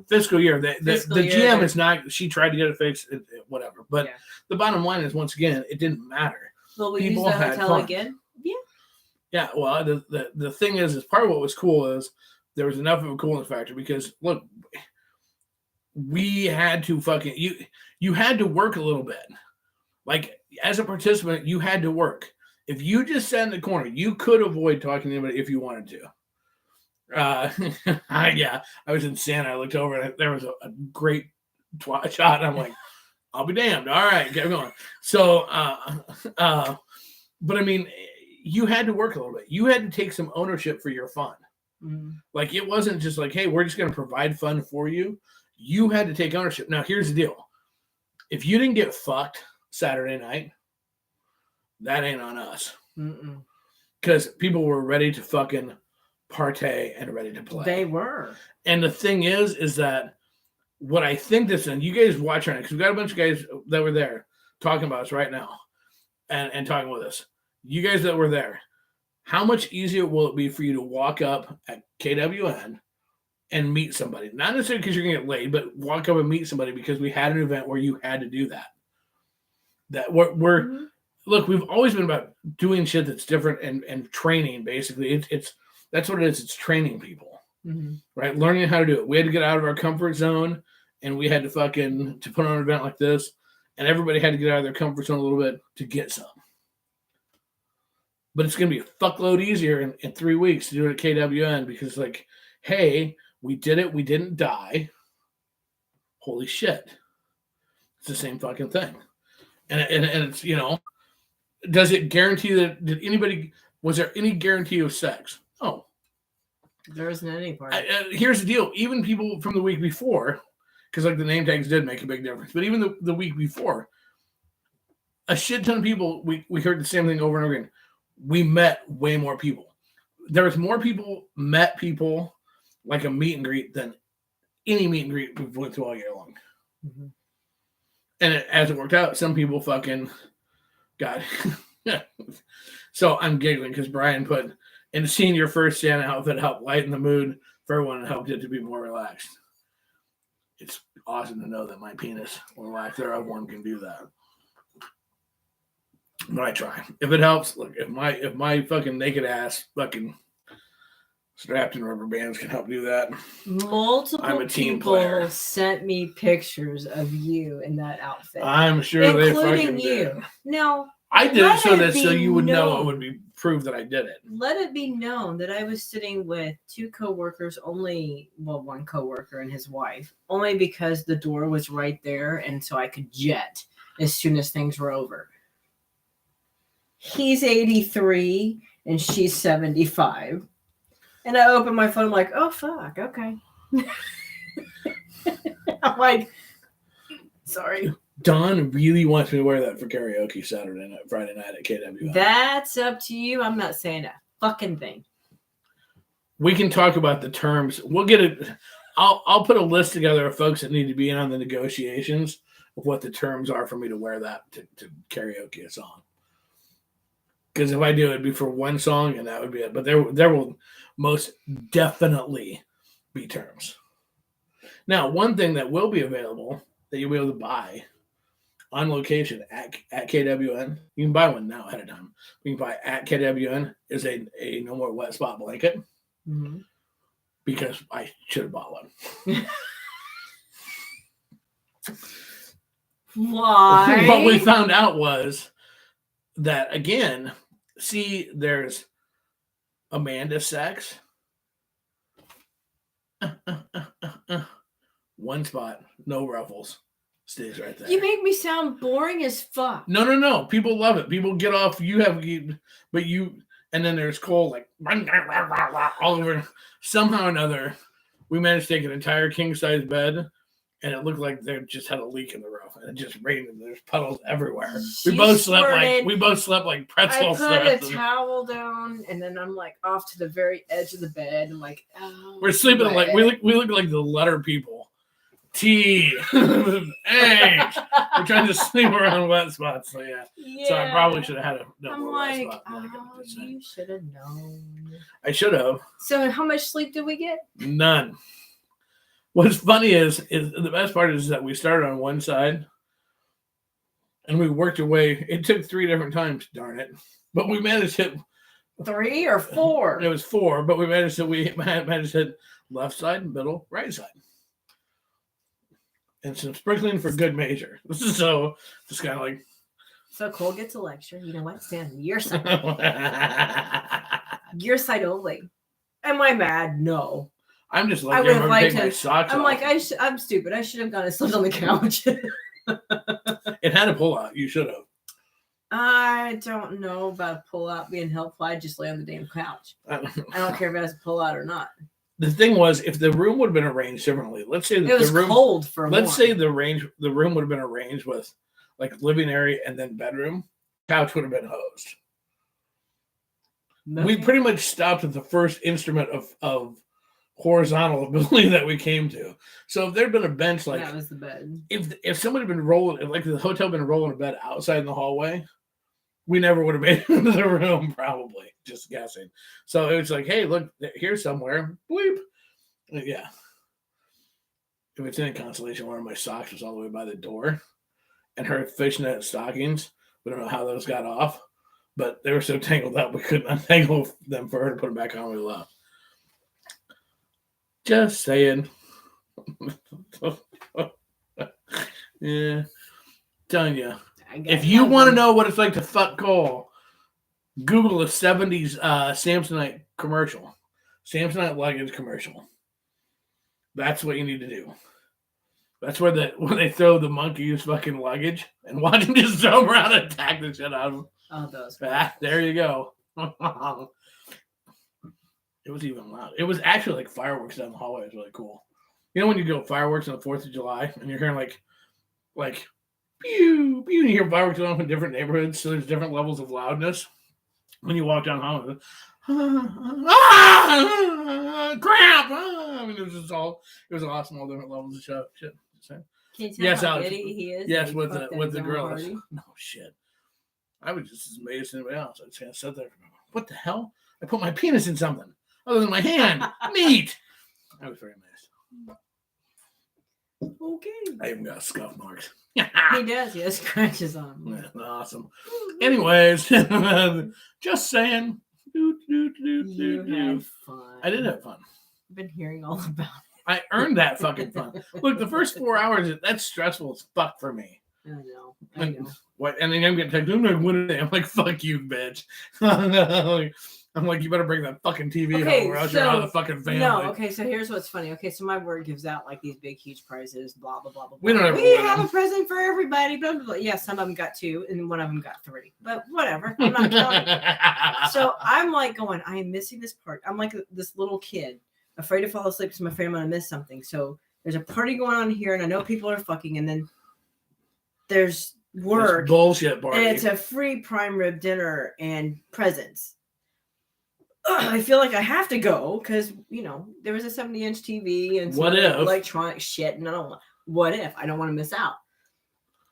Fiscal year. The GM is not, she tried to get it fixed, whatever. But the bottom line is, once again, it didn't matter. Well, we use the hotel again. Yeah. Yeah, well, the thing is part of what was cool is there was enough of a coolness factor because, look, we had to you had to work a little bit. Like, as a participant, you had to work. If you just sat in the corner, you could avoid talking to anybody if you wanted to. I was in Santa. I looked over and there was a great shot. And I'm like, I'll be damned. All right, get going. So, but I mean, you had to work a little bit. You had to take some ownership for your fun. Mm-hmm. Like, it wasn't just like, hey, we're just going to provide fun for you. You had to take ownership. Now, here's the deal. If you didn't get fucked Saturday night, that ain't on us. Because people were ready to fucking partay and ready to play. They were. And the thing is that what I think this, and you guys watch right now, because we've got a bunch of guys that were there talking about us right now and talking with us. You guys that were there, how much easier will it be for you to walk up at KWN and meet somebody? Not necessarily because you're going to get laid, but walk up and meet somebody because we had an event where you had to do that. That we're look, we've always been about doing shit that's different and training, basically. It's that's what it is. It's training people, right? Learning how to do it. We had to get out of our comfort zone, and we had to to put on an event like this, and everybody had to get out of their comfort zone a little bit to get some. But it's going to be a fuckload easier in 3 weeks to do it at KWN because, like, hey, we did it. We didn't die. Holy shit. It's the same fucking thing. And it's, does it guarantee that, was there any guarantee of sex? Oh. There isn't any part. Here's the deal. Even people from the week before, because, like, the name tags did make a big difference, but even the week before, a shit ton of people, we heard the same thing over and over again. We met way more people. There was more people met people like a meet and greet than any meet and greet we've went through all year long. Mm-hmm. And as it worked out, some people fucking got. So I'm giggling because Brian put, and seeing your first Santa outfit helped lighten the mood for everyone and helped it to be more relaxed. It's awesome to know that my penis or lack thereof one can do that. But I try. If it helps, look, if my fucking naked ass fucking strapped in rubber bands can help do that. Multiple people sent me pictures of you in that outfit. I'm sure they fucking you. did. Now, I did it so you would know it would be proof that I did it. Let it be known that I was sitting with two coworkers, one coworker and his wife, only because the door was right there, and so I could jet as soon as things were over. He's 83 and she's 75. And I open my phone, I'm like, oh, fuck, okay. I'm like, sorry. Don really wants me to wear that for karaoke Friday night at KWN. That's up to you. I'm not saying a fucking thing. We can talk about the terms. We'll get it. I'll put a list together of folks that need to be in on the negotiations of what the terms are for me to wear that to karaoke a song. Because if I do, it'd be for one song, and that would be it. But there will most definitely be terms. Now, one thing that will be available that you'll be able to buy on location at KWN, you can buy one now ahead of time. You can buy at KWN is a No More Wet Spot blanket. Mm-hmm. Because I should have bought one. Why? What we found out was that, again, there's Amanda sex. One spot, no ruffles. Stays right there. You make me sound boring as fuck. No. People love it. People get off. And then there's Cole like all over. Somehow or another, we managed to take an entire king size bed, and it looked like they just had a leak in the roof, and it just rained, and there's puddles everywhere. We both slept like pretzels. I put a towel down, and then I'm like off to the very edge of the bed. I'm like, oh, we're sleeping like we look like the letter people. T, H. We're trying to sleep around wet spots. So yeah. So I probably should have had a double wet spot. Oh, you should have known. I should have. So how much sleep did we get? None. What's funny is the best part is that we started on one side and we worked our way. It took 3 different times, darn it. But we managed to hit 3 or 4. It was 4, but we managed to hit left side, middle, right side. And some sprinkling for good measure. So just kind of like. So Cole gets a lecture. You know what? Stand on your side. Your side only. Am I mad? No. I'm just like, I'm going to take my socks I'm off. like, I'm stupid. I should have gone and slept on the couch. It had a pull out. You should have. I don't know about a pull out being helpful. I just lay on the damn couch. I don't care if it has a pull out or not. The thing was, if the room would have been arranged differently, let's say that it was the room cold for. Let's say the room would have been arranged with like living area and then bedroom. Couch would have been hosed. Nothing. We pretty much stopped at the first instrument of horizontal ability that we came to. So if there'd been a bench, like that was the bed. If somebody had been rolling, like the hotel been rolling a bed outside in the hallway, we never would have made it into the room, probably. Just guessing. So it was like, hey, look, here's somewhere. Bleep. Yeah. If it's any consolation, one of my socks was all the way by the door. And her fishnet stockings, we don't know how those got off. But they were so tangled up, we couldn't untangle them for her to put them back on when we left. Just saying. Yeah. Telling you. If you want to know what it's like to fuck Cole, Google a 70s Samsonite commercial. Samsonite luggage commercial. That's what you need to do. That's where they throw the monkey's fucking luggage and watch him just throw him around and attack the shit out of him. Oh, those. There you go. It was even loud. It was actually like fireworks down the hallway. It was really cool. You know when you go fireworks on the 4th of July and you're hearing like pew, pew, and you hear fireworks going off in different neighborhoods, so there's different levels of loudness. When you walk down the hallway, crap! I mean, it was awesome, all different levels of shit. Can you tell Yes, how Alex. giddy he is? Yes, with the girls. Party? No shit. I was just as amazed as anybody else. I just kind of sat there. What the hell? I put my penis in something other than my hand. Neat. I was very amazed. Okay. I even got scuff marks. He does. He has scratches on him. Yeah, awesome. Anyways, just saying. You have fun. I did have fun. I've been hearing all about it. I earned that fucking fun. Look, the first 4 hours, that's stressful as fuck for me. I know. I know. What? And then I'm getting texted, I'm like, fuck you, bitch. I'm like, you better bring that fucking TV home or else you're out of the fucking family. No, okay, so here's what's funny. Okay, so my word gives out like these big, huge prizes, blah, blah, blah, blah. We don't ever We win have them. a present for everybody, blah, blah, blah. Yeah, some of them got 2, and one of them got 3. But whatever. I'm not counting. So I'm like going, I am missing this part. I'm like this little kid, afraid to fall asleep because I'm afraid I'm going to miss something. So there's a party going on here, and I know people are fucking, and then there's work. This bullshit party. And it's a free prime rib dinner and presents. I feel like I have to go because, there was a 70-inch TV and some electronic shit. And I don't want, what if? I don't want to miss out.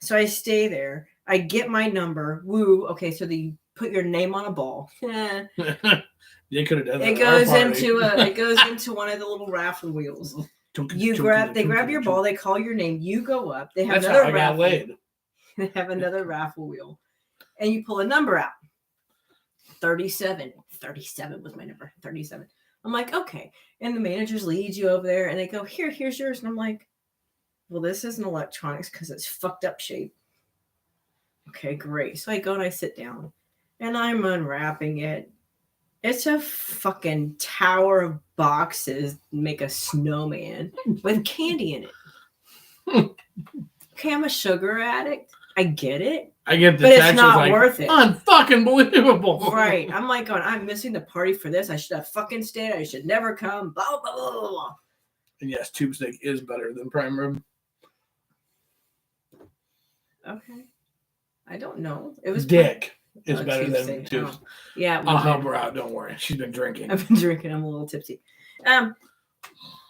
So I stay there. I get my number. Woo. Okay, so you put your name on a ball. They could have done that. It goes into one of the little raffle wheels. They grab your ball. They call your name. You go up. They have another raffle. They have another raffle wheel, and you pull a number out. 37. 37 was my number. 37. I'm like, okay. And the managers lead you over there, and they go, here's yours. And I'm like, well, this isn't electronics because it's fucked up shape. Okay, great. So I go and I sit down, and I'm unwrapping it. It's a fucking tower of boxes. Make a snowman with candy in it. Okay, I'm a sugar addict. I get it. I get but it's not worth it. Unfucking believable. Right. I'm like going, I'm missing the party for this. I should have fucking stayed. I should never come. Blah, blah, blah, blah. And yes, tube steak is better than prime rib. Okay. I don't know. It was dick is better than tube. Oh. Yeah. I'll help her out. Don't worry. She's been drinking. I've been drinking. I'm a little tipsy.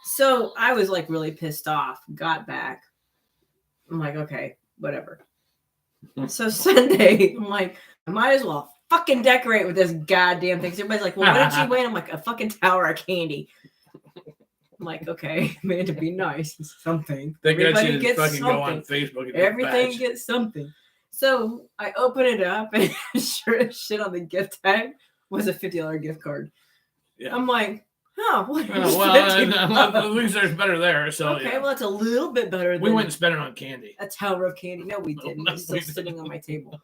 So I was like really pissed off. Got back. I'm like, okay, whatever. So Sunday, I'm like, I might as well fucking decorate with this goddamn thing. So everybody's like, well, what did you win? I'm like, a fucking tower of candy. I'm like, okay, man, to be nice, something. They got Everybody you to gets fucking something. go on Facebook. And Everything gets something. So I open it up, and sure as shit on the gift tag was a $50 gift card. Yeah. I'm like, oh, well, at least there's better there. So okay, well, that's a little bit better. We went and spent it on candy. A tower of candy. No, we didn't. It's still sitting on my table.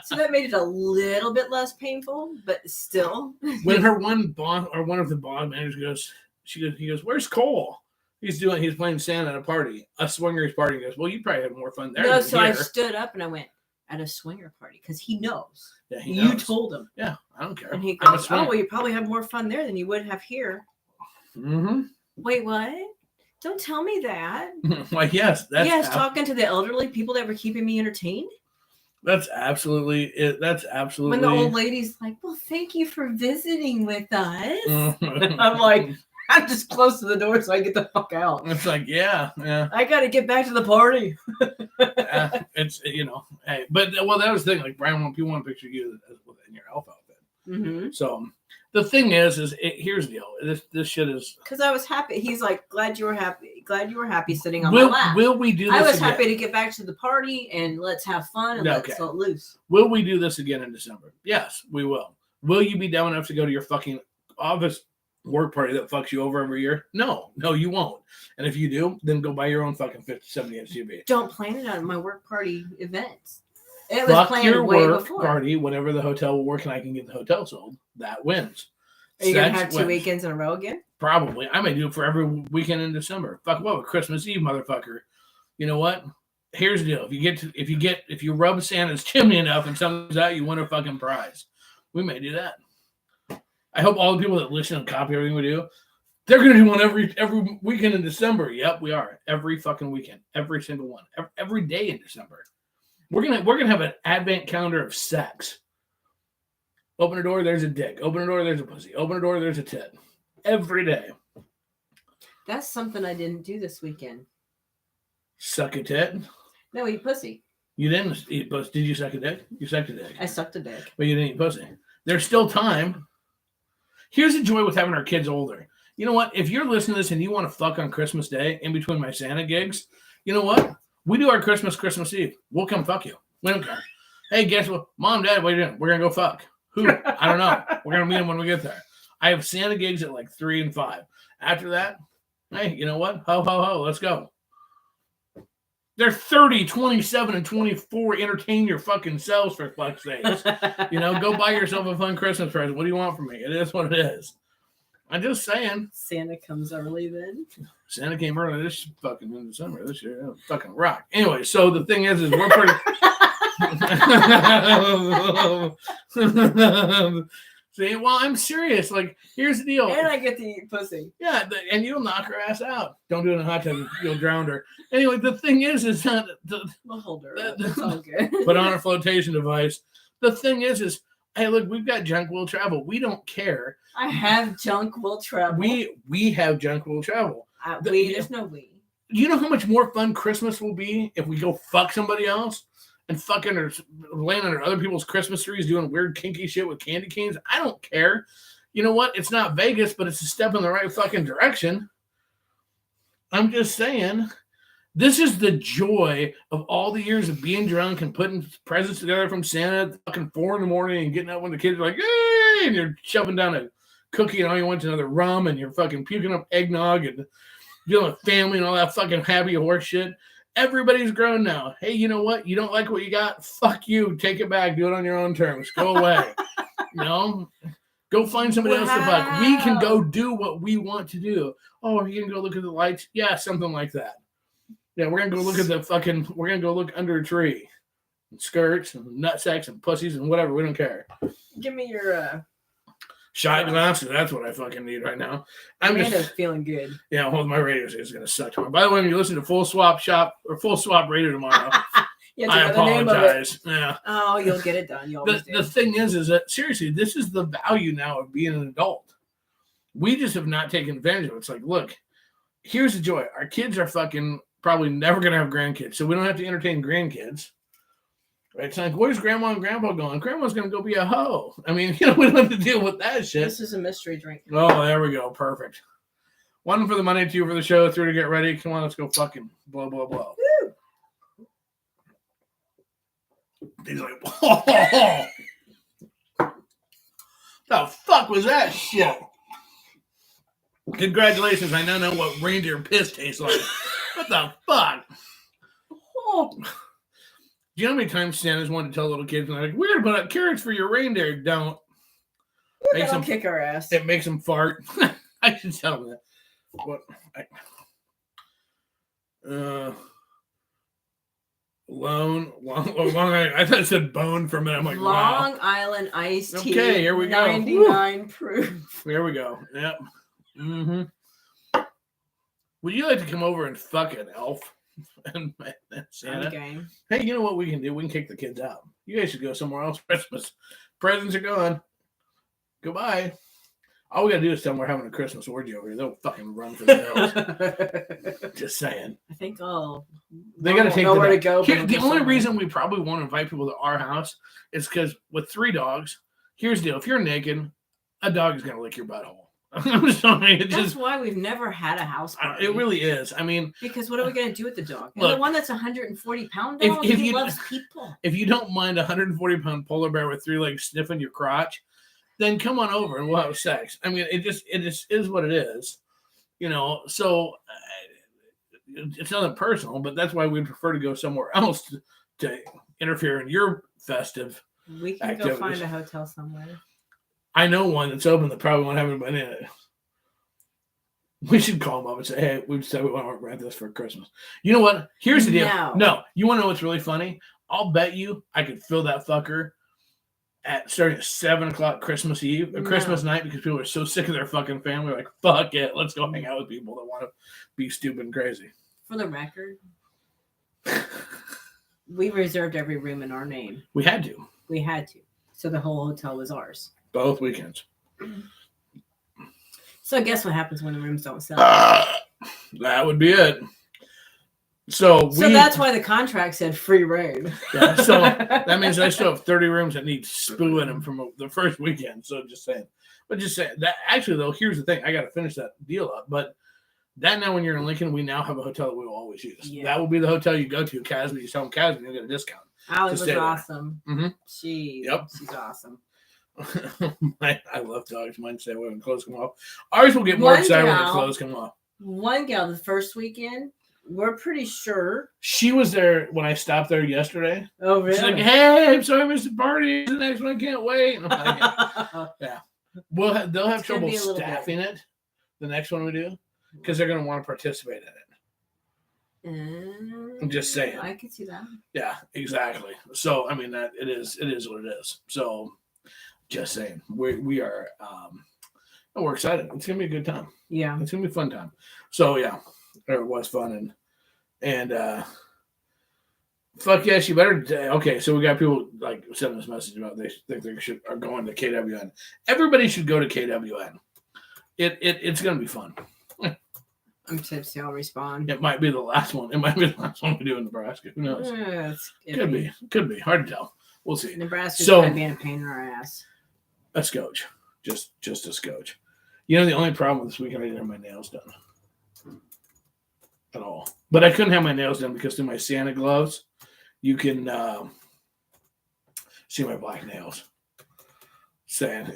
So that made it a little bit less painful, but still. When her one of the bond managers goes, he goes, "Where's Cole?" He's playing Santa at a party, a swingers party. He goes, "Well, you probably had more fun there." No, so here. I stood up and I went, at a swinger party, because he knows. Yeah, he knows. You told him. Yeah, I don't care. And he goes, "Oh, well, you probably have more fun there than you would have here." Mm-hmm. Wait, what? Don't tell me that. Like, yes, that's talking to the elderly people that were keeping me entertained. That's absolutely it. That's absolutely. When the old lady's like, "Well, thank you for visiting with us." I'm like, I'm just close to the door so I get the fuck out. It's like, yeah. I got to get back to the party. It's, hey, but well, that was the thing. Like, Brian, people want a picture of you in your elf outfit. Mm-hmm. So the thing is here's the deal. This shit is because I was happy. He's like, glad you were happy sitting on my lap. Will we do this? I was happy to get back to the party and let's have fun and let's let loose. Will we do this again in December? Yes, we will. Will you be dumb enough to go to your fucking office work party that fucks you over every year? No, you won't. And if you do, then go buy your own fucking 50-70 SUV. Don't plan it on my work party events. It was planned your way work before. Party, whenever the hotel will work and I can get the hotel sold, that wins. Are you going to have 2 weekends in a row again? Probably. I may do it for every weekend in December. Fuck what? Christmas Eve, motherfucker. You know what? Here's the deal. If you rub Santa's chimney enough and something's out, you win a fucking prize. We may do that. I hope all the people that listen and copy everything we do, they're going to do one every weekend in December. Yep, we are. Every fucking weekend. Every single one. Every day in December. We're gonna have an advent calendar of sex. Open a door, there's a dick. Open a door, there's a pussy. Open a door, there's a tit. Every day. That's something I didn't do this weekend. Suck a tit? No, eat pussy. You didn't eat pussy. Did you suck a dick? You sucked a dick. I sucked a dick. But you didn't eat pussy. There's still time. Here's the joy with having our kids older. You know what? If you're listening to this and you want to fuck on Christmas Day in between my Santa gigs, you know what? We do our Christmas Eve. We'll come fuck you. We don't care. Hey, guess what? Mom, Dad, what are you doing? We're going to go fuck. Who? I don't know. We're going to meet them when we get there. I have Santa gigs at like 3 and 5. After that, hey, you know what? Ho, ho, ho. Let's go. They're 30, 27, and 24. Entertain your fucking selves, for fuck's sakes. Go buy yourself a fun Christmas present. What do you want from me? It is what it is. I'm just saying. Santa comes early then. Santa came early this fucking in December this year. That fucking rock. Anyway, so the thing is we're pretty. See, well, I'm serious. Like, here's the deal. And I get to eat pussy. Yeah, and you'll knock her ass out. Don't do it in a hot tub. You'll drown her. Anyway, the thing is not. We'll hold her up. It's all good. Put on a flotation device. The thing is, hey, look, we've got junk will travel. We don't care. I have junk will travel. We have junk will travel. There's no we. You know how much more fun Christmas will be if we go fuck somebody else and fucking or laying under other people's Christmas trees doing weird kinky shit with candy canes? I don't care. You know what? It's not Vegas, but it's a step in the right fucking direction. I'm just saying. This is the joy of all the years of being drunk and putting presents together from Santa at fucking 4 a.m. and getting up when the kids are like, hey, and you're shoving down a cookie and all you want is another rum and you're fucking puking up eggnog and dealing with family and all that fucking happy horse shit. Everybody's grown now. Hey, you know what? You don't like what you got? Fuck you. Take it back. Do it on your own terms. Go away. Go find somebody else to fuck. We can go do what we want to do. Oh, are you going to go look at the lights? Yeah, something like that. Yeah, we're going to go look at we're going to go look under a tree. And skirts and nutsacks and pussies and whatever. We don't care. Give me your shot glasses. That's what I fucking need right now. I'm just feeling good. Yeah, well, my radio is going to suck tomorrow. By the way, when you listen to Full Swap Radio tomorrow, I apologize. Yeah. Oh, you'll get it done. The thing is that seriously, this is the value now of being an adult. We just have not taken advantage of it. It's like, look, here's the joy. Our kids are fucking probably never going to have grandkids, so we don't have to entertain grandkids. Right? It's like, where's grandma and grandpa going? Grandma's going to go be a hoe. I mean, we don't have to deal with that shit. This is a mystery drink. Oh, there we go. Perfect. 1 for the money, 2 for the show, 3 to get ready. Come on, let's go fucking blow, blow, blow. Woo! He's like, oh, the fuck was that shit? Congratulations, I now know what reindeer piss tastes like. What the fuck? Oh. Do you know how many times Santa's wanted to tell little kids, and they're like, we're going to put out carrots for your reindeer. Don't. Makes them kick our ass. It makes them fart. I should tell them that. What? Long I thought it said bone for a minute. I'm like, Long wow. Island iced tea. Okay, here we go. 99 proof. Here we go. Yep. Mm-hmm. Would you like to come over and fuck an elf? and Santa? Okay. Hey, you know what we can do? We can kick the kids out. You guys should go somewhere else. Christmas presents are gone. Goodbye. All we gotta do is tell them we're having a Christmas orgy over here. They'll fucking run for the hills. Just saying. I think they gotta take nowhere to go. The only reason we probably won't invite people to our house is because with 3 dogs, here's the deal: if you're naked, a dog is gonna lick your butthole. I'm sorry. That's why we've never had a house party. It really is. I mean, because what are we gonna do with the dog? Look, and the one that's 140-pound dog, he loves people. If you don't mind a 140-pound polar bear with 3 legs sniffing your crotch, then come on over and we'll have sex. I mean, it just is what it is, So it's nothing personal, but that's why we prefer to go somewhere else to interfere in your festive. We can activities. Go find a hotel somewhere. I know one that's open that probably won't have anybody in it. We should call them up and say, "Hey, we decided we want to rent this for Christmas." You know what? Here's the deal. No, you want to know what's really funny? I'll bet you I could fill that fucker starting at 7:00 Christmas Eve or Christmas night because people are so sick of their fucking family. Like, fuck it, let's go hang out with people that want to be stupid and crazy. For the record, we reserved every room in our name. We had to. So the whole hotel was ours. Both weekends. So guess what happens when the rooms don't sell? That would be it. So that's why the contract said free reign. Yeah, so that means I still have 30 rooms that need spooling them from the first weekend. So just saying. But just saying that actually though, here's the thing. I got to finish that deal up. But that now when you're in Lincoln, we now have a hotel that we will always use. Yeah. That will be the hotel you go to, Casby. You tell them Casby, you'll get a discount. Alex was awesome. Mm-hmm. She's awesome. I love dogs. Mine stay away when clothes come off. Ours will get more excited when the clothes come off. One gal the first weekend, we're pretty sure. She was there when I stopped there yesterday. Oh, really? She's like, hey, I'm sorry I missed the party. The next one, I can't wait. And I'm like, yeah. Well, they'll have trouble staffing it the next one we do because they're going to want to participate in it. I'm just saying. I can see that. Yeah, exactly. So, I mean, that it is what it is. So, just saying. We are we're excited. It's going to be a good time. Yeah. It's going to be a fun time. So, yeah. It was fun and fuck yes, you better. Okay, so we got people like sending us messages about they think they are going to KWN. Everybody should go to KWN. It's going to be fun. I'm tipsy. I'll respond. It might be the last one. It might be the last one we do in Nebraska. Who knows? Could be. Hard to tell. We'll see. Nebraska's going to be a pain in our ass. A scotch. Just a scotch. You know, the only problem with this weekend, I didn't have my nails done. At all. But I couldn't have my nails done because through my Santa gloves, you can see my black nails. Santa.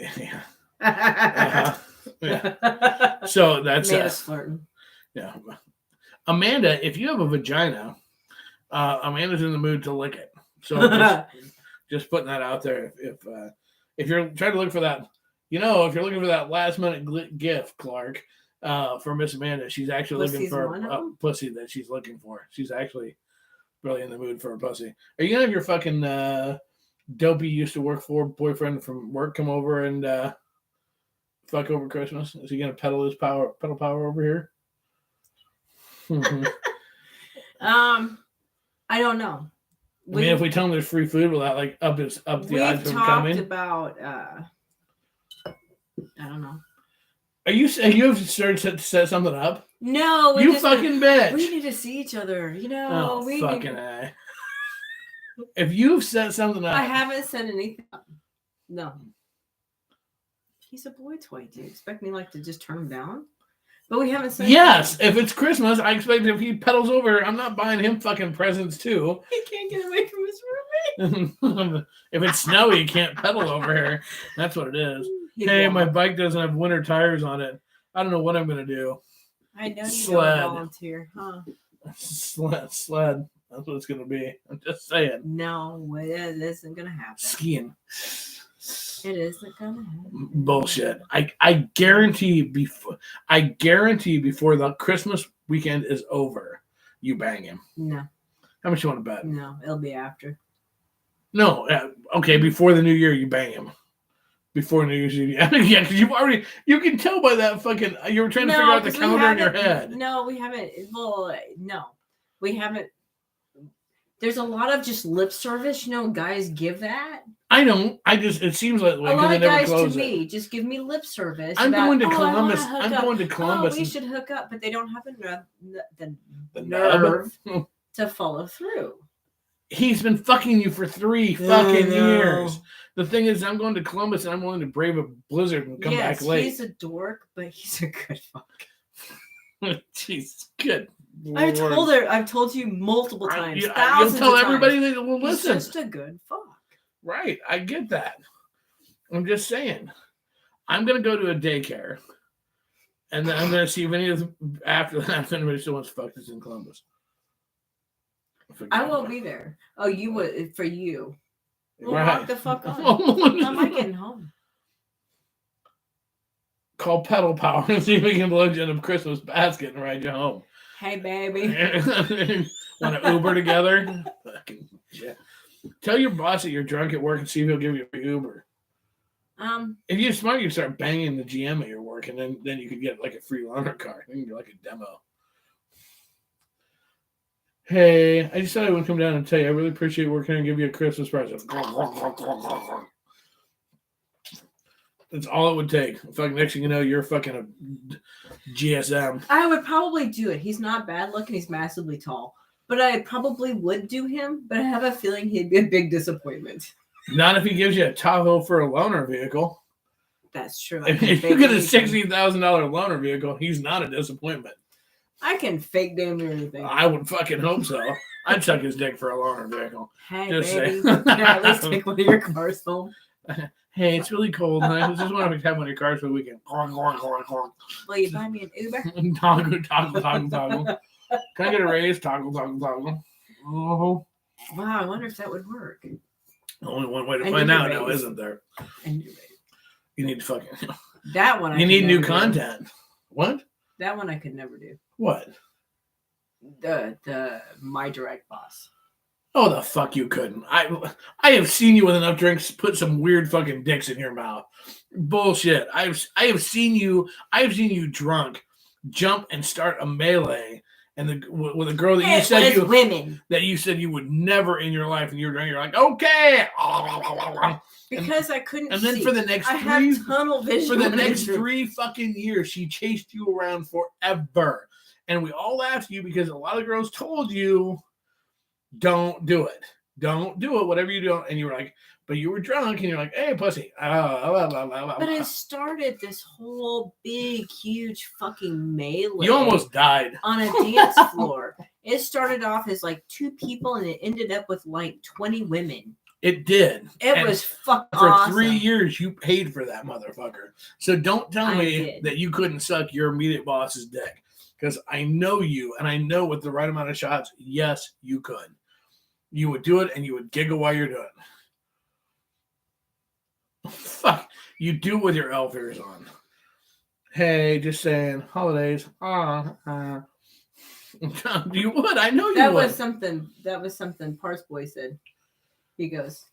Yeah. Yeah. So that's Amanda's flirting. Yeah. Amanda, if you have a vagina, Amanda's in the mood to lick it. So just putting that out there. If you're trying to look for that, if you're looking for that last minute gift, Clark, for Miss Amanda, she's actually looking for a pussy that she's looking for. She's actually really in the mood for a pussy. Are you gonna have your fucking dopey used to work for boyfriend from work come over and fuck over Christmas? Is he gonna pedal power over here? I don't know. I mean, if we tell him there's free food, will that like up the odds of him coming? We've talked about I don't know. You have started to set something up? No, You fucking bitch. We need to see each other. You know, Oh, fucking A. If you've set something up. I haven't said anything up. No. He's a boy toy. Do you expect me to just turn him down? But we haven't said yes, if it's Christmas, I expect if he pedals over, I'm not buying him fucking presents too. He can't get away from his roommate. If it's snowy, he can't pedal over here. That's what it is. Hey, my bike doesn't have winter tires on it. I don't know what I'm gonna do. I know you Sled. don't volunteer, huh? Sled. That's what it's gonna be. I'm just saying. No, it isn't gonna happen. Skiing. It isn't gonna happen. Bullshit. I guarantee before the Christmas weekend is over, you bang him. No. How much you want to bet? No, it'll be after. No. Okay, before the new year, you bang him. Before New Year's Eve. Yeah, because you can tell by that fucking, you were trying to figure out the calendar in your head. No, we haven't. Well, no. We haven't. There's a lot of just lip service, guys give that. I don't. It seems like a lot of never guys close to it. me just give me lip service. I'm going to Columbus. Oh, we should hook up, but they don't have the nerve to follow through. He's been fucking you for 3 fucking years. The thing is, I'm going to Columbus and I'm willing to brave a blizzard and come back late. He's a dork, but he's a good fuck. Jeez, good. I've told you multiple times. You'll tell everybody that will listen. He's just a good fuck. Right, I get that. I'm just saying. I'm gonna go to a daycare, and then I'm gonna see if any of after that if anybody still wants to fuck this in Columbus. I won't be there. Oh, you would for you. We'll right. walk the fuck on. How am I getting home? Call Pedal Power and see if we can load you in a Christmas basket and ride you home. Hey, baby. Want to Uber together? Fucking shit. Tell your boss that you're drunk at work and see if he'll give you a Uber. If you're smart, you start banging the GM at your work, and then you could get a free loaner car. You can do a demo. Hey, I just thought I would come down and tell you I really appreciate working and give you a Christmas present. That's all it would take. Fucking next thing you know, you're fucking a GSM. I would probably do it. He's not bad looking. He's massively tall. But I probably would do him. But I have a feeling he'd be a big disappointment. Not if he gives you a Tahoe for a loaner vehicle. That's true. If you get a $60,000 loaner vehicle, he's not a disappointment. I can fake damn near anything. I would fucking hope so. I'd suck his dick for a loaner vehicle. Hey, just baby. At least take one of your cars home. Hey, it's really cold. I just want to have one of your cars for the weekend. Will you buy me an Uber? Toggle. Can I get a raise? Toggle. Oh. Wow, I wonder if that would work. Only one way to find out now, isn't there? You need to fucking. That one. You need new content. What? That one I could never do. What? The My Direct Boss. Oh, the fuck you couldn't. I have seen you with enough drinks put some weird fucking dicks in your mouth. Bullshit. I have seen you drunk jump and start a melee and with a girl that you said you would never in your life, and you were drunk, you're like, okay. Because I couldn't. And then see. For the next have tunnel vision. For the next 3 fucking years, she chased you around forever. And we all laughed at you because a lot of girls told you, don't do it. Don't do it, whatever you do. And you were like, but you were drunk, and you're like, hey, pussy. But I started this whole big, huge fucking melee. You almost died. On a dance floor. It started off as 2 people, and it ended up with 20 women. It did. It was fucking awesome. For 3 years, you paid for that motherfucker. So don't tell me that you couldn't suck your immediate boss's dick. Because I know you, and I know with the right amount of shots, yes, you could. You would do it, and you would giggle while you're doing it. Fuck. You do it with your elf ears on. Hey, just saying, holidays. You would. I know you would. That was something Parts Boy said. He goes,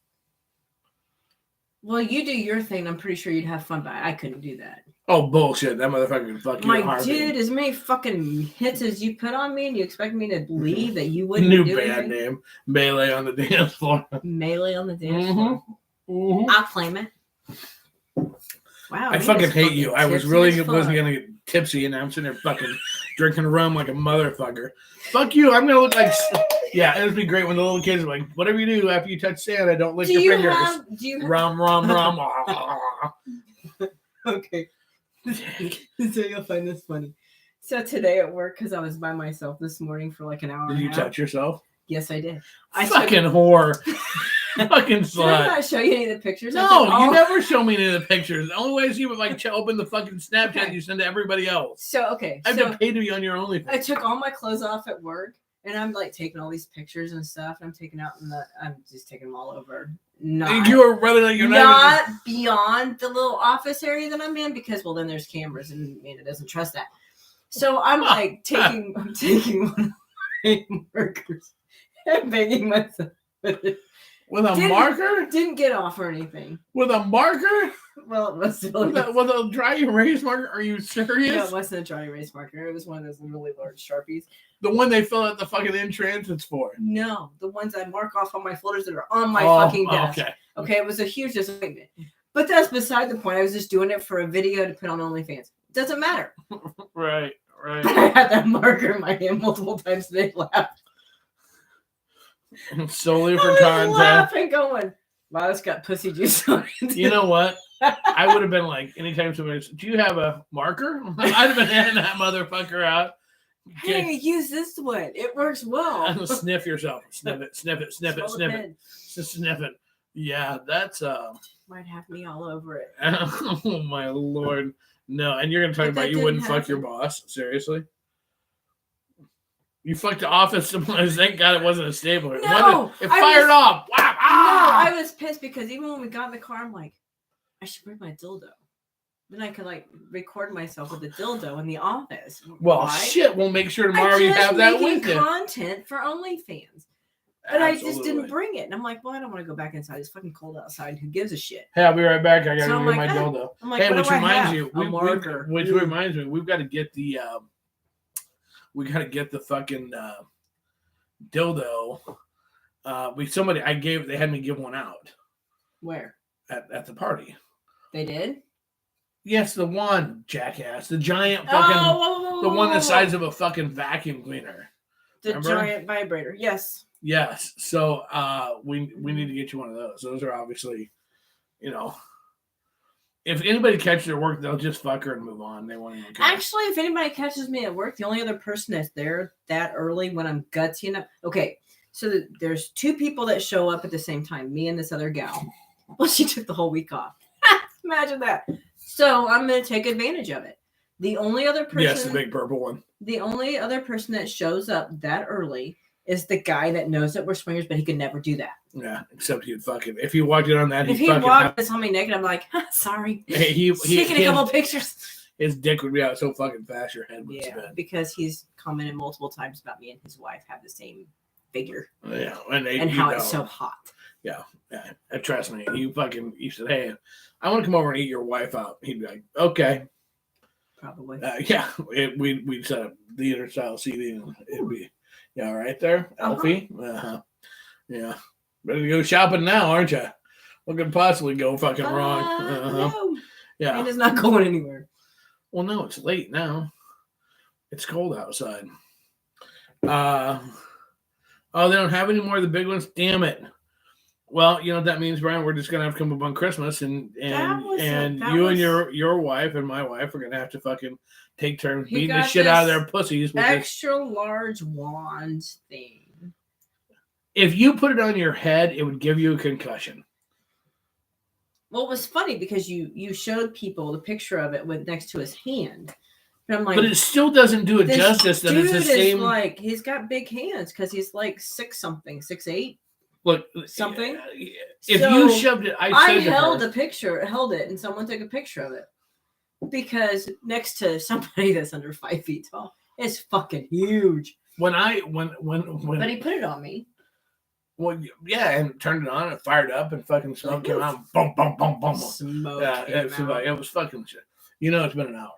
well, you do your thing. I'm pretty sure you'd have fun, but I couldn't do that. Oh, bullshit. That motherfucker could fuck you. My dude, as many fucking hits as you put on me, and you expect me to believe that you wouldn't do it? New band name. Melee on the dance floor. Melee on the dance floor. Mm-hmm. I'll claim it. Wow. I he fucking was hate you. I was tipsy really as wasn't fuck. gonna get tipsy, and I'm sitting there fucking drinking rum like a motherfucker. Fuck you. I'm gonna look like. Yeah, it would be great when the little kids are like, whatever you do after you touch Santa, don't lick your fingers. Do you have... Rum, rum, rum. Okay. So you'll find this funny. So today at work, because I was by myself this morning for like an hour. Did you touch yourself? Yes, I did. Fucking whore. Fucking Did I slut. not show you any of the pictures? No, you never show me any of the pictures. The only way is you would like open the fucking Snapchat Okay. you send to everybody else. So, okay. I have to pay to be on your OnlyFans. I took all my clothes off at work, and I'm like taking all these pictures and stuff. And I'm taking out I'm just taking them all over. You are rather than you're not beyond the little office area that I'm in, because then there's cameras and Amanda doesn't trust that. So I'm like taking one of my markers and banging myself with it. With a marker? Didn't get off or anything. With a marker? Well, it was still with a dry erase marker? Are you serious? No, it wasn't a dry erase marker. It was one of those really large Sharpies. The one they fill out the fucking in-transits for. No, the ones I mark off on my folders that are on my fucking desk. Okay, it was a huge disappointment. But that's beside the point. I was just doing it for a video to put on OnlyFans. Doesn't matter. Right. But I had that marker in my hand multiple times today. Laughed. Solely for I was content. laughing, going, wow, it's got pussy juice on it. You know what? I would have been like, anytime somebody said, do you have a marker? I'd have been handing that motherfucker out. Hey, use this one. It works well. Sniff yourself. Sniff it. Sniff it. Sniff it. Sniff it. Sniff it. Yeah, that's might have me all over it. Oh my lord. No, and you're gonna talk about you wouldn't fuck your boss? Seriously? You fucked the office supplies. Thank God it wasn't a stapler. No, it fired off. Wow. Ah! No, I was pissed because even when we got in the car, I'm like, I should bring my dildo. Then I could like record myself with a dildo in the office. Well, why? shit. We'll make sure tomorrow you have that with you. Content for OnlyFans. And I just didn't bring it. And I'm like, well, I don't want to go back inside. It's fucking cold outside. Who gives a shit? Hey, I'll be right back. I gotta So go get my dildo. I'm like, hey, what which do I reminds have? you, A marker. which reminds me, we've got to get the we got to get the fucking dildo. They had me give one out. Where? At the party. They did? Yes, the one, jackass. The giant fucking the one the size of a fucking vacuum cleaner. The giant vibrator. Yes. Yes. So we need to get you one of those. Those are obviously, if anybody catches her work, they'll just fuck her and move on. They won't even care. Actually, if anybody catches me at work, the only other person that's there that early when I'm gutsy enough. Okay, so there's two people that show up at the same time, me and this other gal. Well, she took the whole week off. Imagine that. So I'm going to take advantage of it. The only other person. Yes, the big purple one. The only other person that shows up that early is the guy that knows that we're swingers, but he could never do that. Yeah, except he'd fucking, if he walked in on that, if he walked and saw me naked, I'm like, sorry. Hey, he taking a couple pictures. His dick would be out so fucking fast, your head would spin. Because he's commented multiple times about me and his wife have the same figure. Yeah, and how it's so hot. Yeah. Trust me, you said, hey, I want to come over and eat your wife out. He'd be like, okay. Probably. We'd set up theater style seating. It'd be, yeah, right there, Elfie. Yeah. Ready to go shopping now, aren't you? What could possibly go fucking wrong? No. Yeah. And it's not going anywhere. Well, no, it's late now. It's cold outside. They don't have any more of the big ones? Damn it. Well, you know what that means, Brian? We're just gonna have to come up on Christmas and you and your wife and my wife are gonna have to fucking take turns beating the shit out of their pussies with extra large wand thing. If you put it on your head, it would give you a concussion. Well, it was funny because you showed people the picture of it with next to his hand. And I'm like, but it still doesn't do it justice that it's the same. Like, he's got big hands because he's like 6'8". Look, something. If you shoved it, I held it, and someone took a picture of it because next to somebody that's under 5 feet tall, it's fucking huge. When but he put it on me. Well, yeah, and turned it on, and fired up, and fucking smoke came out. Boom, boom, boom, boom. Smoke. Yeah, it was fucking shit. It's been an hour.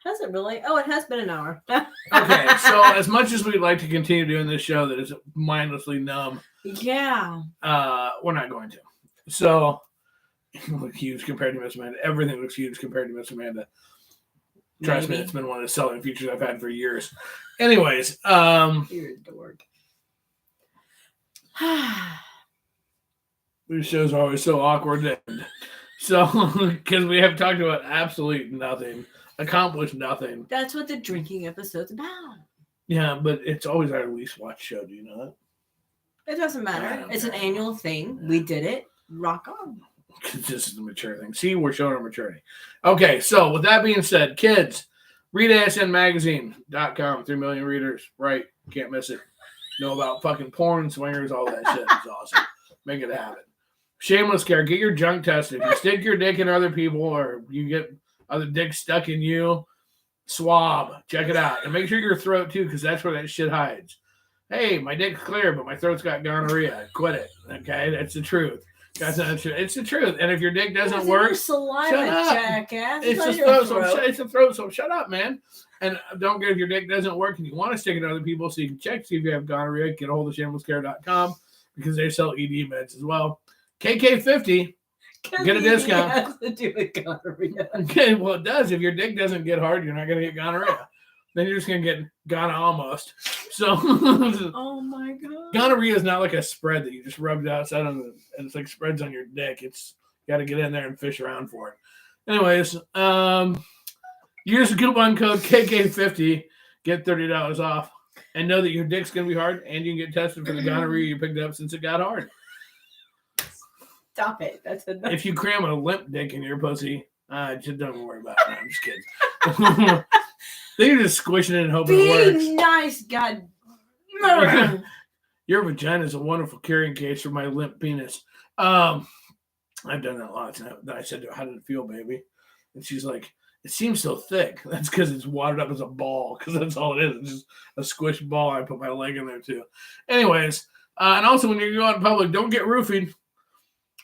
Has it really? Oh, it has been an hour. Okay, so as much as we'd like to continue doing this show that is mindlessly numb, yeah, we're not going to. So, look huge compared to Miss Amanda. Everything looks huge compared to Miss Amanda. Trust me, it's been one of the selling features I've had for years. Anyways, you're a dork. These shows are always so awkward. So, because we have talked about absolutely nothing, accomplished nothing. That's what the drinking episode's about. Yeah, but it's always our least watched show. Do you know that? It doesn't matter. It's an annual thing. We did it. Rock on. This is the mature thing. See, we're showing our maturity. Okay, so with that being said, kids, read ASNmagazine.com. 3 million readers. Right. Can't miss it. Know about fucking porn, swingers, all that shit. It's awesome. Make it a habit. Shameless care. Get your junk tested. If you stick your dick in other people or you get other dicks stuck in you, swab. Check it out. And make sure your throat, too, because that's where that shit hides. Hey, my dick's clear, but my throat's got gonorrhea. Quit it. Okay? That's the truth. That's not true. It's the truth. And if your dick doesn't work, saliva, shut up. Jackass. It's the throat. It's the throat. So shut up, man. And don't get if your dick doesn't work and you want to stick it to other people so you can check see if you have gonorrhea. Get a hold of shamelesscare.com because they sell ED meds as well. KK50. Get a discount. Has to do with gonorrhea. Okay, well it does. If your dick doesn't get hard, you're not gonna get gonorrhea. Then you're just gonna get gonorrhea almost. So oh my god. Gonorrhea is not like a spread that you just rub it outside on the and it's like spreads on your dick. It's you gotta get in there and fish around for it. Anyways, use the coupon code KK50, get $30 off, and know that your dick's gonna be hard and you can get tested for the gonorrhea you picked up since it got hard. Stop it. That's enough. If you cram a limp dick in your pussy, just don't worry about it. No, I'm just kidding. They're just squishing it and hoping it works. Be nice, God. Your vagina is a wonderful carrying case for my limp penis. I've done that a lot. Then I said to her, "How did it feel, baby?" And she's like, "It seems so thick." That's because it's wadded up as a ball. Because that's all it is. It's just a squished ball. I put my leg in there too. Anyways, and also when you go out in public, don't get roofied.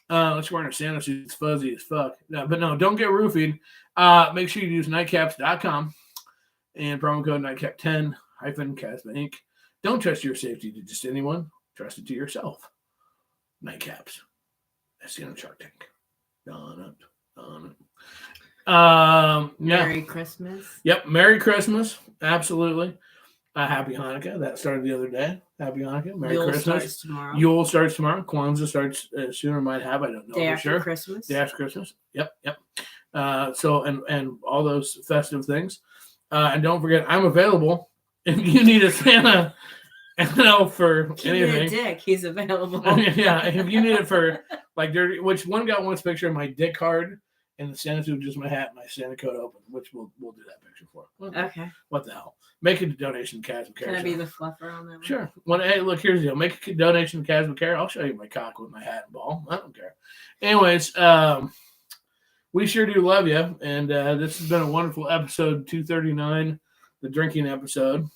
Unless you're wearing a Santa suit, it's fuzzy as fuck. No, but no, don't get roofied. Make sure you use nightcaps.com and promo code nightcap10-Casba Inc. Don't trust your safety to just anyone. Trust it to yourself. Nightcaps. That's the end of Shark Tank. On it. Merry Christmas. Yep. Merry Christmas. Absolutely. Happy Hanukkah. That started the other day. Happy Hanukkah. Merry Yule Christmas. Starts tomorrow. Yule starts tomorrow. Kwanzaa starts sooner. Might have. I don't know Day for after sure. Christmas. Day after Christmas. Yep. So and all those festive things. And don't forget, I'm available if you need a Santa and an elf for anything. Need a dick. He's available. Yeah. If you need it for like dirty, which one got one picture of my dick card and the Santa suit, just my hat, and my Santa coat open, which we'll do that picture for. Okay. What the hell? Make a donation to Casba Care. Can I be the fluffer on that one? Sure. Hey, look, here's the deal. Make a donation to Casba Care. I'll show you my cock with my hat and ball. I don't care. Anyways, we sure do love you. And this has been a wonderful episode 239, the drinking episode.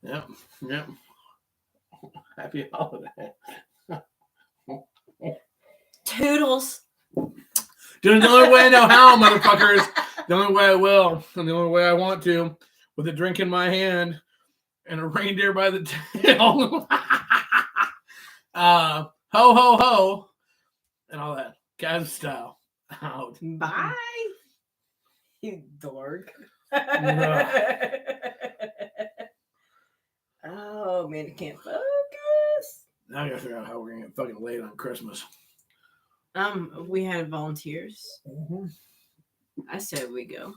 Yep. Happy holiday. Toodles. Do it the only way I know how, motherfuckers. The only way I will, and the only way I want to, with a drink in my hand and a reindeer by the tail. Ho, ho, ho. And all that. Casba style. Out. Bye. You dork. Oh, man, it can't focus. Now I gotta figure out how we're gonna get fucking late on Christmas. We had volunteers. Mm-hmm. I said we go.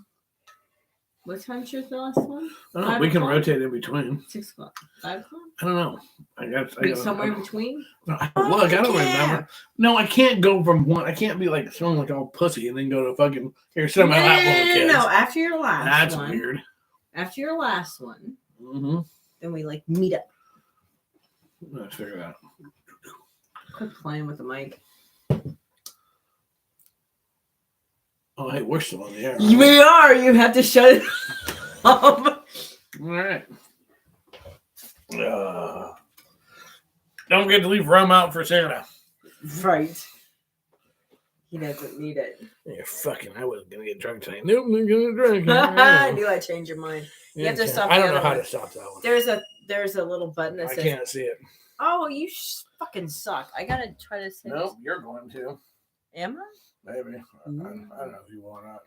What time's your last one? I don't know. We can rotate in between. 6 o'clock. 5 o'clock? I don't know. I got somewhere in between? Look, I don't remember. No, I can't go from one. I can't be like smelling like all pussy and then go to fucking here. Sit on my lap with the kids. No, after your last one. That's weird. After your last one, Mm-hmm. then we like meet up. Let's figure it out. Quit playing with the mic. Oh, hey, we're still on the air. We are. You have to shut it off. All right. Don't forget to leave rum out for Santa. Right. He doesn't need it. Yeah, fucking, I wasn't going to get drunk tonight. Nope, I'm going to drink. I knew I'd change your mind. You have to stop. I don't know how to stop that one. There's a little button that I says can't see it. Oh, you fucking suck. I gotta try to say. Nope, you're going to. Am I? Maybe. I don't know if you will or not.